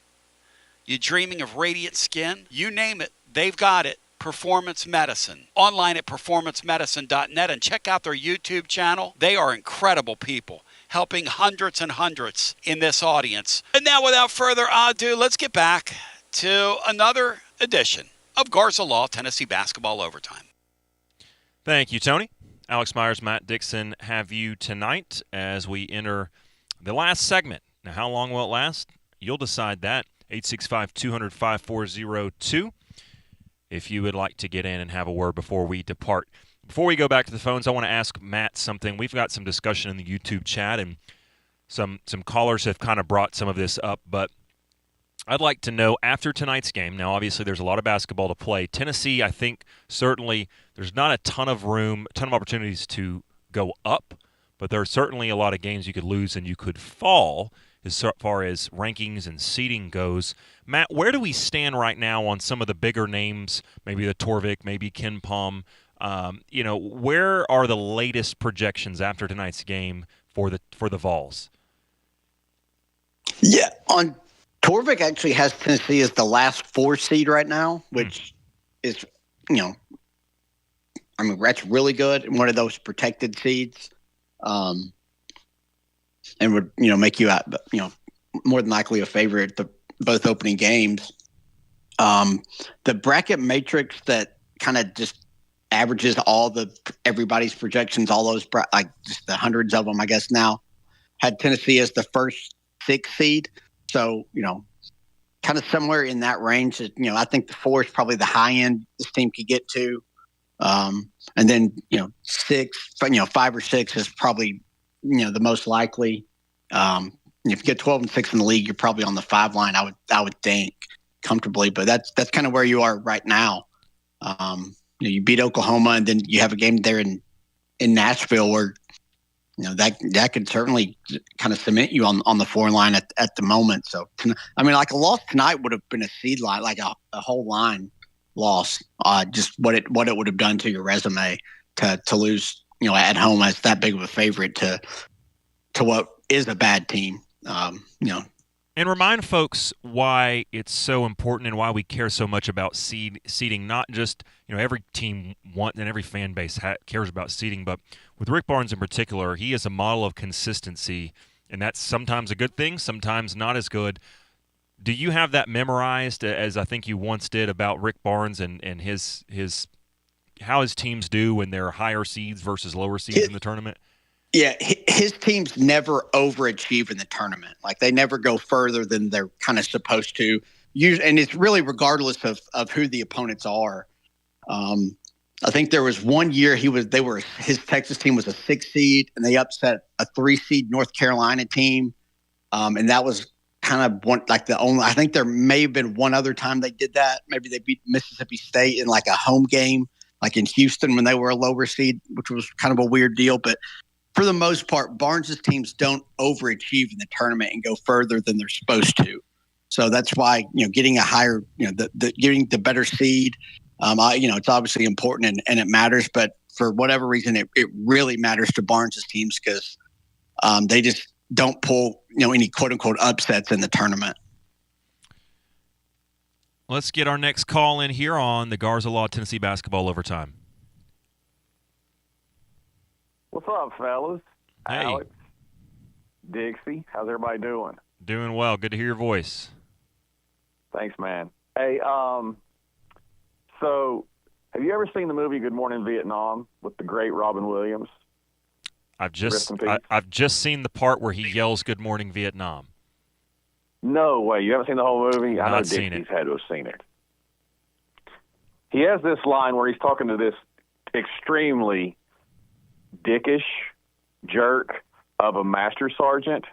You dreaming of radiant skin? You name it, they've got it. Performance Medicine. Online at performancemedicine.net, and check out their YouTube channel. They are incredible people, helping hundreds and hundreds in this audience. And now, without further ado, let's get back to another edition of Garza Law Tennessee Basketball Overtime. Thank you, Tony. Alex Myers, Matt Dixon have you tonight as we enter the last segment. Now, how long will it last? You'll decide that. 865-200-5402 if you would like to get in and have a word before we depart. Before we go back to the phones, I want to ask Matt something. We've got some discussion in the YouTube chat, and some callers have kind of brought some of this up, but I'd like to know after tonight's game, now obviously there's a lot of basketball to play. Tennessee, I think certainly there's not a ton of opportunities to go up, but there are certainly a lot of games you could lose and you could fall as far as rankings and seeding goes. Matt, where do we stand right now on some of the bigger names, maybe the Torvik, maybe Ken Palm? Where are the latest projections after tonight's game for the Vols? Yeah, on Torvik actually has Tennessee as the last 4 seed right now, which is, that's really good. One of those protected seeds. And would, make you out, more than likely a favorite the both opening games. The bracket matrix that kind of just averages all the everybody's projections, all those like just the hundreds of them, I guess now, had Tennessee as the first 6 seed. So, kind of somewhere in that range. I think the 4 is probably the high end this team could get to. And then, 6, 5 or 6 is probably, the most likely. If you get 12 and 6 in the league, you're probably on the 5 line, I would think, comfortably. But that's kind of where you are right now. You beat Oklahoma, and then you have a game there in Nashville where, that could certainly kind of cement you on the 4 line at the moment. So, like a loss tonight would have been a seed line, like a whole line loss. Just what it would have done to your resume to lose, at home as that big of a favorite to what is a bad team. And remind folks why it's so important and why we care so much about seeding. Not just, every team wants and every fan base cares about seeding, but with Rick Barnes in particular, he is a model of consistency, and that's sometimes a good thing, sometimes not as good. Do you have that memorized, as I think you once did, about Rick Barnes and his how his teams do when they're higher seeds versus lower seeds in the tournament? Yeah, his teams never overachieve in the tournament. Like, they never go further than they're kind of supposed to. And it's really regardless of who the opponents are. I think there was one year his Texas team was a 6 seed, and they upset a 3 seed North Carolina team. And that was kind of I think there may have been one other time they did that. Maybe they beat Mississippi State in like a home game, like in Houston when they were a lower seed, which was kind of a weird deal. But for the most part, Barnes's teams don't overachieve in the tournament and go further than they're supposed to. So that's why, getting a higher, getting the better seed, it's obviously important and it matters. But for whatever reason, it really matters to Barnes's teams because they just don't pull, any quote unquote upsets in the tournament. Let's get our next call in here on the Garza Law Tennessee Basketball Overtime. What's up, fellas? Hey. Alex, Dixie, how's everybody doing? Doing well. Good to hear your voice. Thanks, man. Hey, so have you ever seen the movie Good Morning Vietnam with the great Robin Williams? I've just seen the part where he yells "Good Morning Vietnam." No way. You haven't seen the whole movie? I know Not seen Dixie's it. had to have seen it. He has this line where he's talking to this extremely dickish jerk of a master sergeant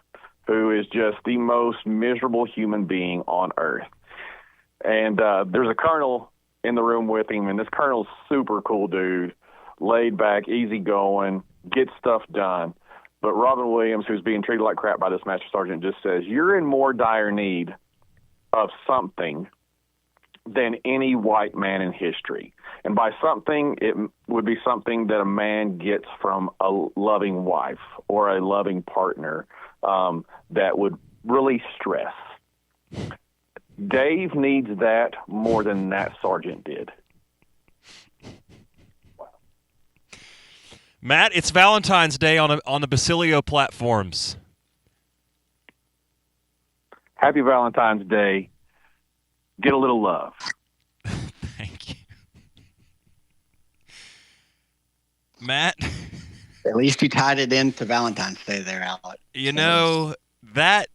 who is just the most miserable human being on earth. And there's a colonel in the room with him, and this colonel's super cool dude, laid back, easygoing, gets stuff done. But Robin Williams, who's being treated like crap by this master sergeant, just says, "You're in more dire need of something than any white man in history." And by something, it would be something that a man gets from a loving wife or a loving partner that would really stress. Dave needs that more than that sergeant did. Matt, it's Valentine's Day on the Basilio platforms. Happy Valentine's Day. Get a little love. Thank you. Matt? At least you tied it into Valentine's Day there, Alex. That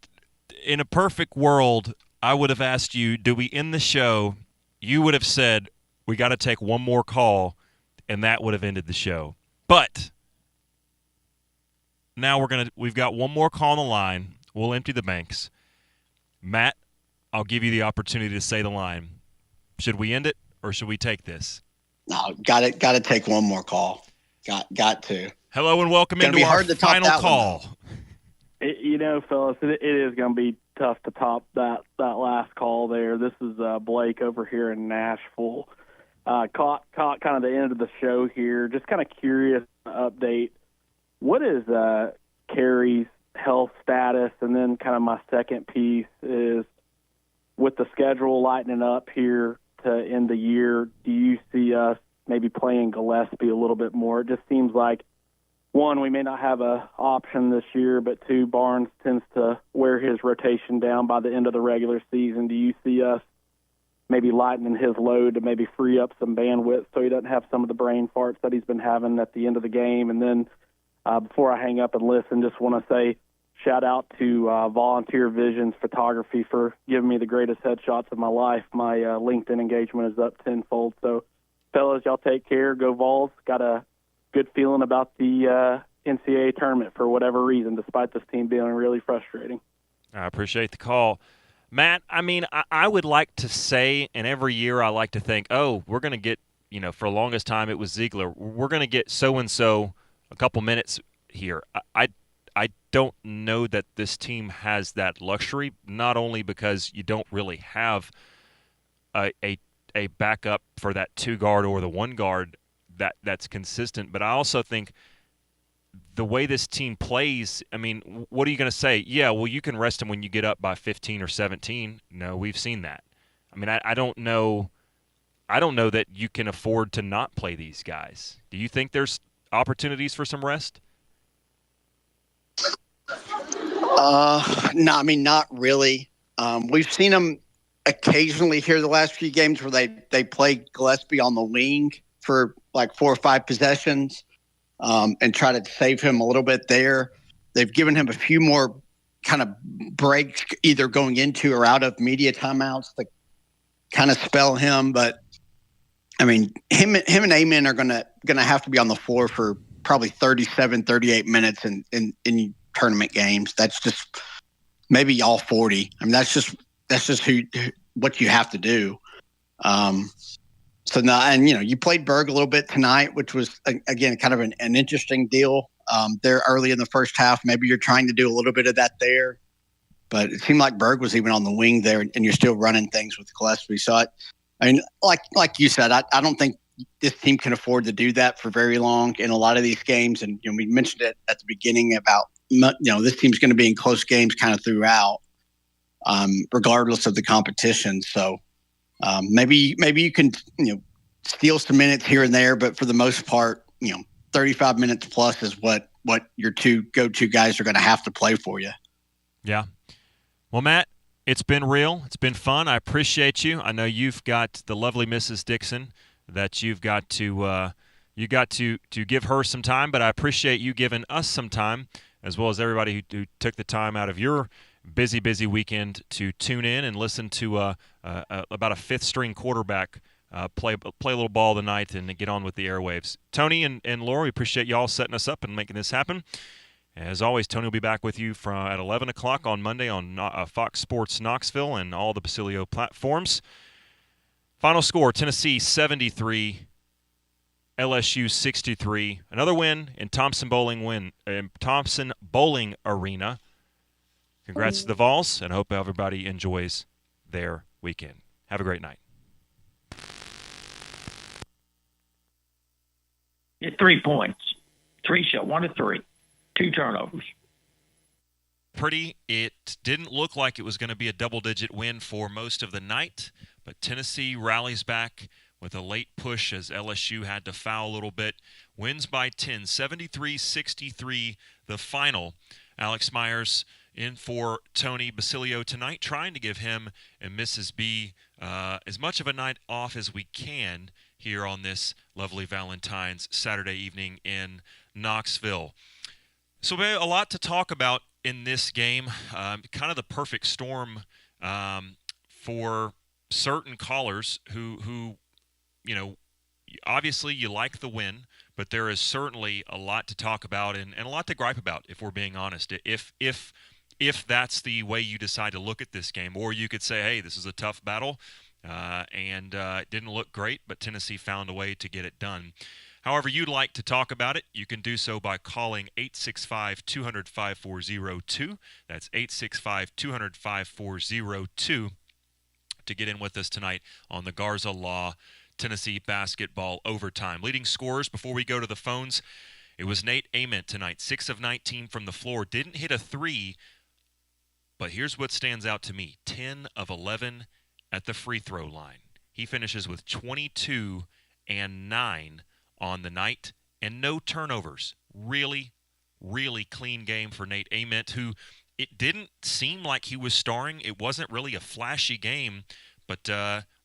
in a perfect world, I would have asked you, do we end the show? You would have said, we got to take one more call, and that would have ended the show. But now we've got one more call on the line. We'll empty the banks. Matt, I'll give you the opportunity to say the line. Should we end it or should we take this? No, got to take one more call. Got to. Hello and welcome into our final call. Fellas, it is going to be tough to top that last call there. This is Blake over here in Nashville. Caught kind of the end of the show here. Just kind of curious update. What is Carrie's health status? And then kind of my second piece is with the schedule lightening up here to end the year, do you see us maybe playing Gillespie a little bit more? It just seems like, one, we may not have a option this year, but two, Barnes tends to wear his rotation down by the end of the regular season. Do you see us maybe lightening his load to maybe free up some bandwidth so he doesn't have some of the brain farts that he's been having at the end of the game. And then before I hang up and listen, just want to say shout out to Volunteer Visions Photography for giving me the greatest headshots of my life. My LinkedIn engagement is up tenfold. So, fellas, y'all take care. Go Vols. Got a good feeling about the NCAA tournament for whatever reason, despite this team being really frustrating. I appreciate the call. Matt, I mean, I would like to say, and every year I like to think, oh, we're going to get, for the longest time it was Ziegler. We're going to get so-and-so a couple minutes here. I don't know that this team has that luxury, not only because you don't really have a backup for that 2-guard or the 1-guard that's consistent, but I also think the way this team plays, I mean, what are you going to say? Yeah, well, you can rest them when you get up by 15 or 17. No, we've seen that. I mean, I don't know that you can afford to not play these guys. Do you think there's opportunities for some rest? No, I mean, not really. We've seen them occasionally here the last few games where they play Gillespie on the wing for like 4 or 5 possessions. And try to save him a little bit there. They've given him a few more kind of breaks, either going into or out of media timeouts to kind of spell him. But I mean, him and Amen are gonna have to be on the floor for probably 37, 38 minutes in tournament games. That's just maybe all 40. I mean, that's just what you have to do. So now, and you played Berg a little bit tonight, which was again kind of an interesting deal there early in the first half. Maybe you're trying to do a little bit of that there, but it seemed like Berg was even on the wing there, and you're still running things with Gillespie. So I mean, like you said, I don't think this team can afford to do that for very long in a lot of these games. And we mentioned it at the beginning about this team's going to be in close games kind of throughout, regardless of the competition. So. Maybe you can steal some minutes here and there, but for the most part, 35 minutes plus is what your 2 go-to guys are going to have to play for you. Yeah. Well, Matt, it's been real. It's been fun. I appreciate you. I know you've got the lovely Mrs. Dixon that you've got to give her some time, but I appreciate you giving us some time, as well as everybody who took the time out of your busy weekend to tune in and listen to about a 5th-string quarterback play a little ball tonight and get on with the airwaves. Tony and Laura, we appreciate you all setting us up and making this happen. As always, Tony will be back with you at 11 o'clock on Monday on Fox Sports Knoxville and all the Basilio platforms. Final score, Tennessee 73, LSU 63. Another win in Thompson Bowling Arena. Congrats to the Vols, and I hope everybody enjoys their weekend. Have a great night. Get 3 points. 1 to 3. 2 turnovers. It didn't look like it was going to be a double-digit win for most of the night, but Tennessee rallies back with a late push as LSU had to foul a little bit. Wins by 10, 73-63, the final. Alex Myers in for Tony Basilio tonight, trying to give him and Mrs. B as much of a night off as we can here on this lovely Valentine's Saturday evening in Knoxville. So we have a lot to talk about in this game, kind of the perfect storm for certain callers who obviously you like the win, but there is certainly a lot to talk about and a lot to gripe about, if we're being honest. If that's the way you decide to look at this game, or you could say, hey, this is a tough battle, and it didn't look great, but Tennessee found a way to get it done. However you'd like to talk about it, you can do so by calling 865-200-5402. That's 865-200-5402 to get in with us tonight on the Garza Law Tennessee basketball overtime. Leading scorers before we go to the phones, it was Nate Ament tonight, 6 of 19 from the floor. Didn't hit a 3, but here's what stands out to me. 10 of 11 at the free throw line. He finishes with 22 and 9 on the night and no turnovers. Really, really clean game for Nate Ament, who it didn't seem like he was starring. It wasn't really a flashy game, but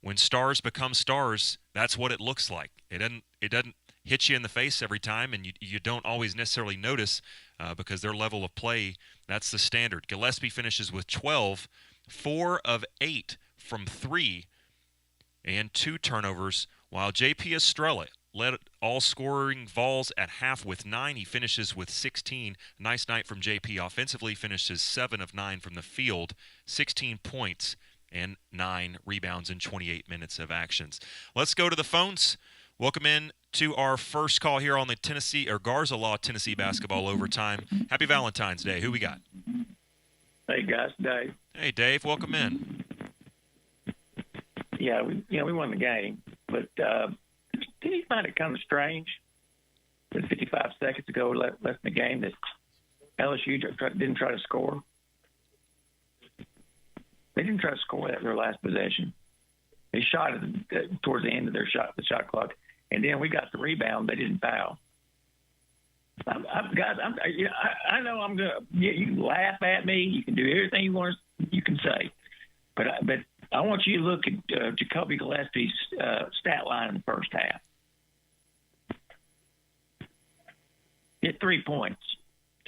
when stars become stars, that's what it looks like. It doesn't hit you in the face every time, and you don't always necessarily notice because their level of play, that's the standard. Gillespie finishes with 12, 4 of 8 from 3, and 2 turnovers, while J.P. Estrella led all scoring Vols at half with 9. He finishes with 16. Nice night from J.P. Offensively finishes 7 of 9 from the field, 16 points and 9 rebounds in 28 minutes of actions. Let's go to the phones. Welcome in to our first call here on the Garza Law Tennessee Basketball Overtime. Happy Valentine's Day. Who we got? Hey guys, Dave. Hey Dave, welcome in. Yeah, we won the game, but did you find it kind of strange that 55 seconds ago left in the game that LSU didn't try to score? They didn't try to score that their last possession. They shot it towards the end of the shot clock, and then we got the rebound. They didn't foul. I know I'm gonna. You can laugh at me. You can do everything you can say, but I want you to look at Jacoby Gillespie's stat line in the first half. Hit 3 points,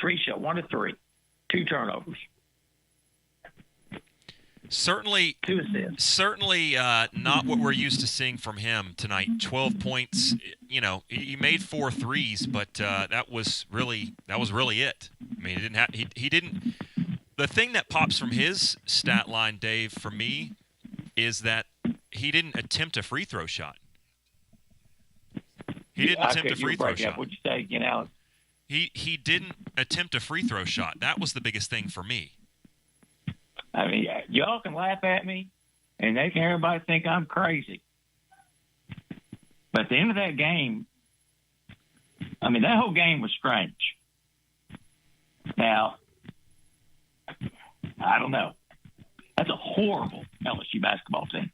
3 shot, 1 of 3, 2 turnovers. Certainly, 2 assists. Certainly not what we're used to seeing from him tonight. 12 points. He made 4 threes, but that was really it. I mean, he didn't. The thing that pops from his stat line, Dave, for me, is that he didn't attempt a free throw shot. He didn't attempt a free throw shot. What'd you say, Alex? He didn't attempt a free throw shot. That was the biggest thing for me. I mean, y'all can laugh at me, and they can everybody think I'm crazy. But at the end of that game, I mean, that whole game was strange. Now, I don't know. That's a horrible LSU basketball team.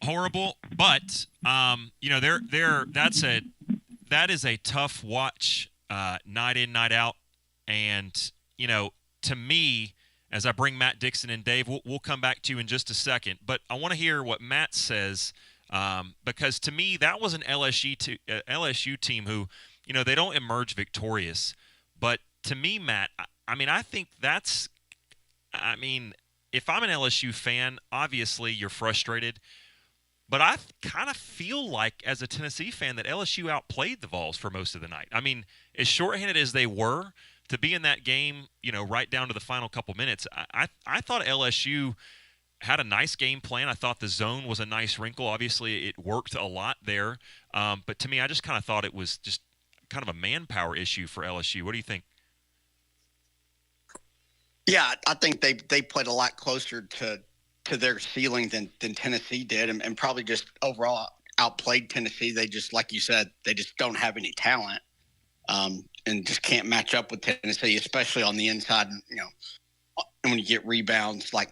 Horrible, but that is a tough watch night in, night out, and to me, as I bring Matt Dixon and Dave, we'll come back to you in just a second. But I want to hear what Matt says because to me that was an LSU team who, they don't emerge victorious. But to me, Matt, I think if I'm an LSU fan, obviously you're frustrated. But I kind of feel like, as a Tennessee fan, that LSU outplayed the Vols for most of the night. I mean, as shorthanded as they were, to be in that game, right down to the final couple minutes, I thought LSU had a nice game plan. I thought the zone was a nice wrinkle. Obviously, it worked a lot there. But to me, I just kind of thought it was just kind of a manpower issue for LSU. What do you think? Yeah, I think they played a lot closer to their ceiling than Tennessee did, and probably just overall outplayed Tennessee. They just, like you said, they just don't have any talent. And just can't match up with Tennessee, especially on the inside. And when you get rebounds like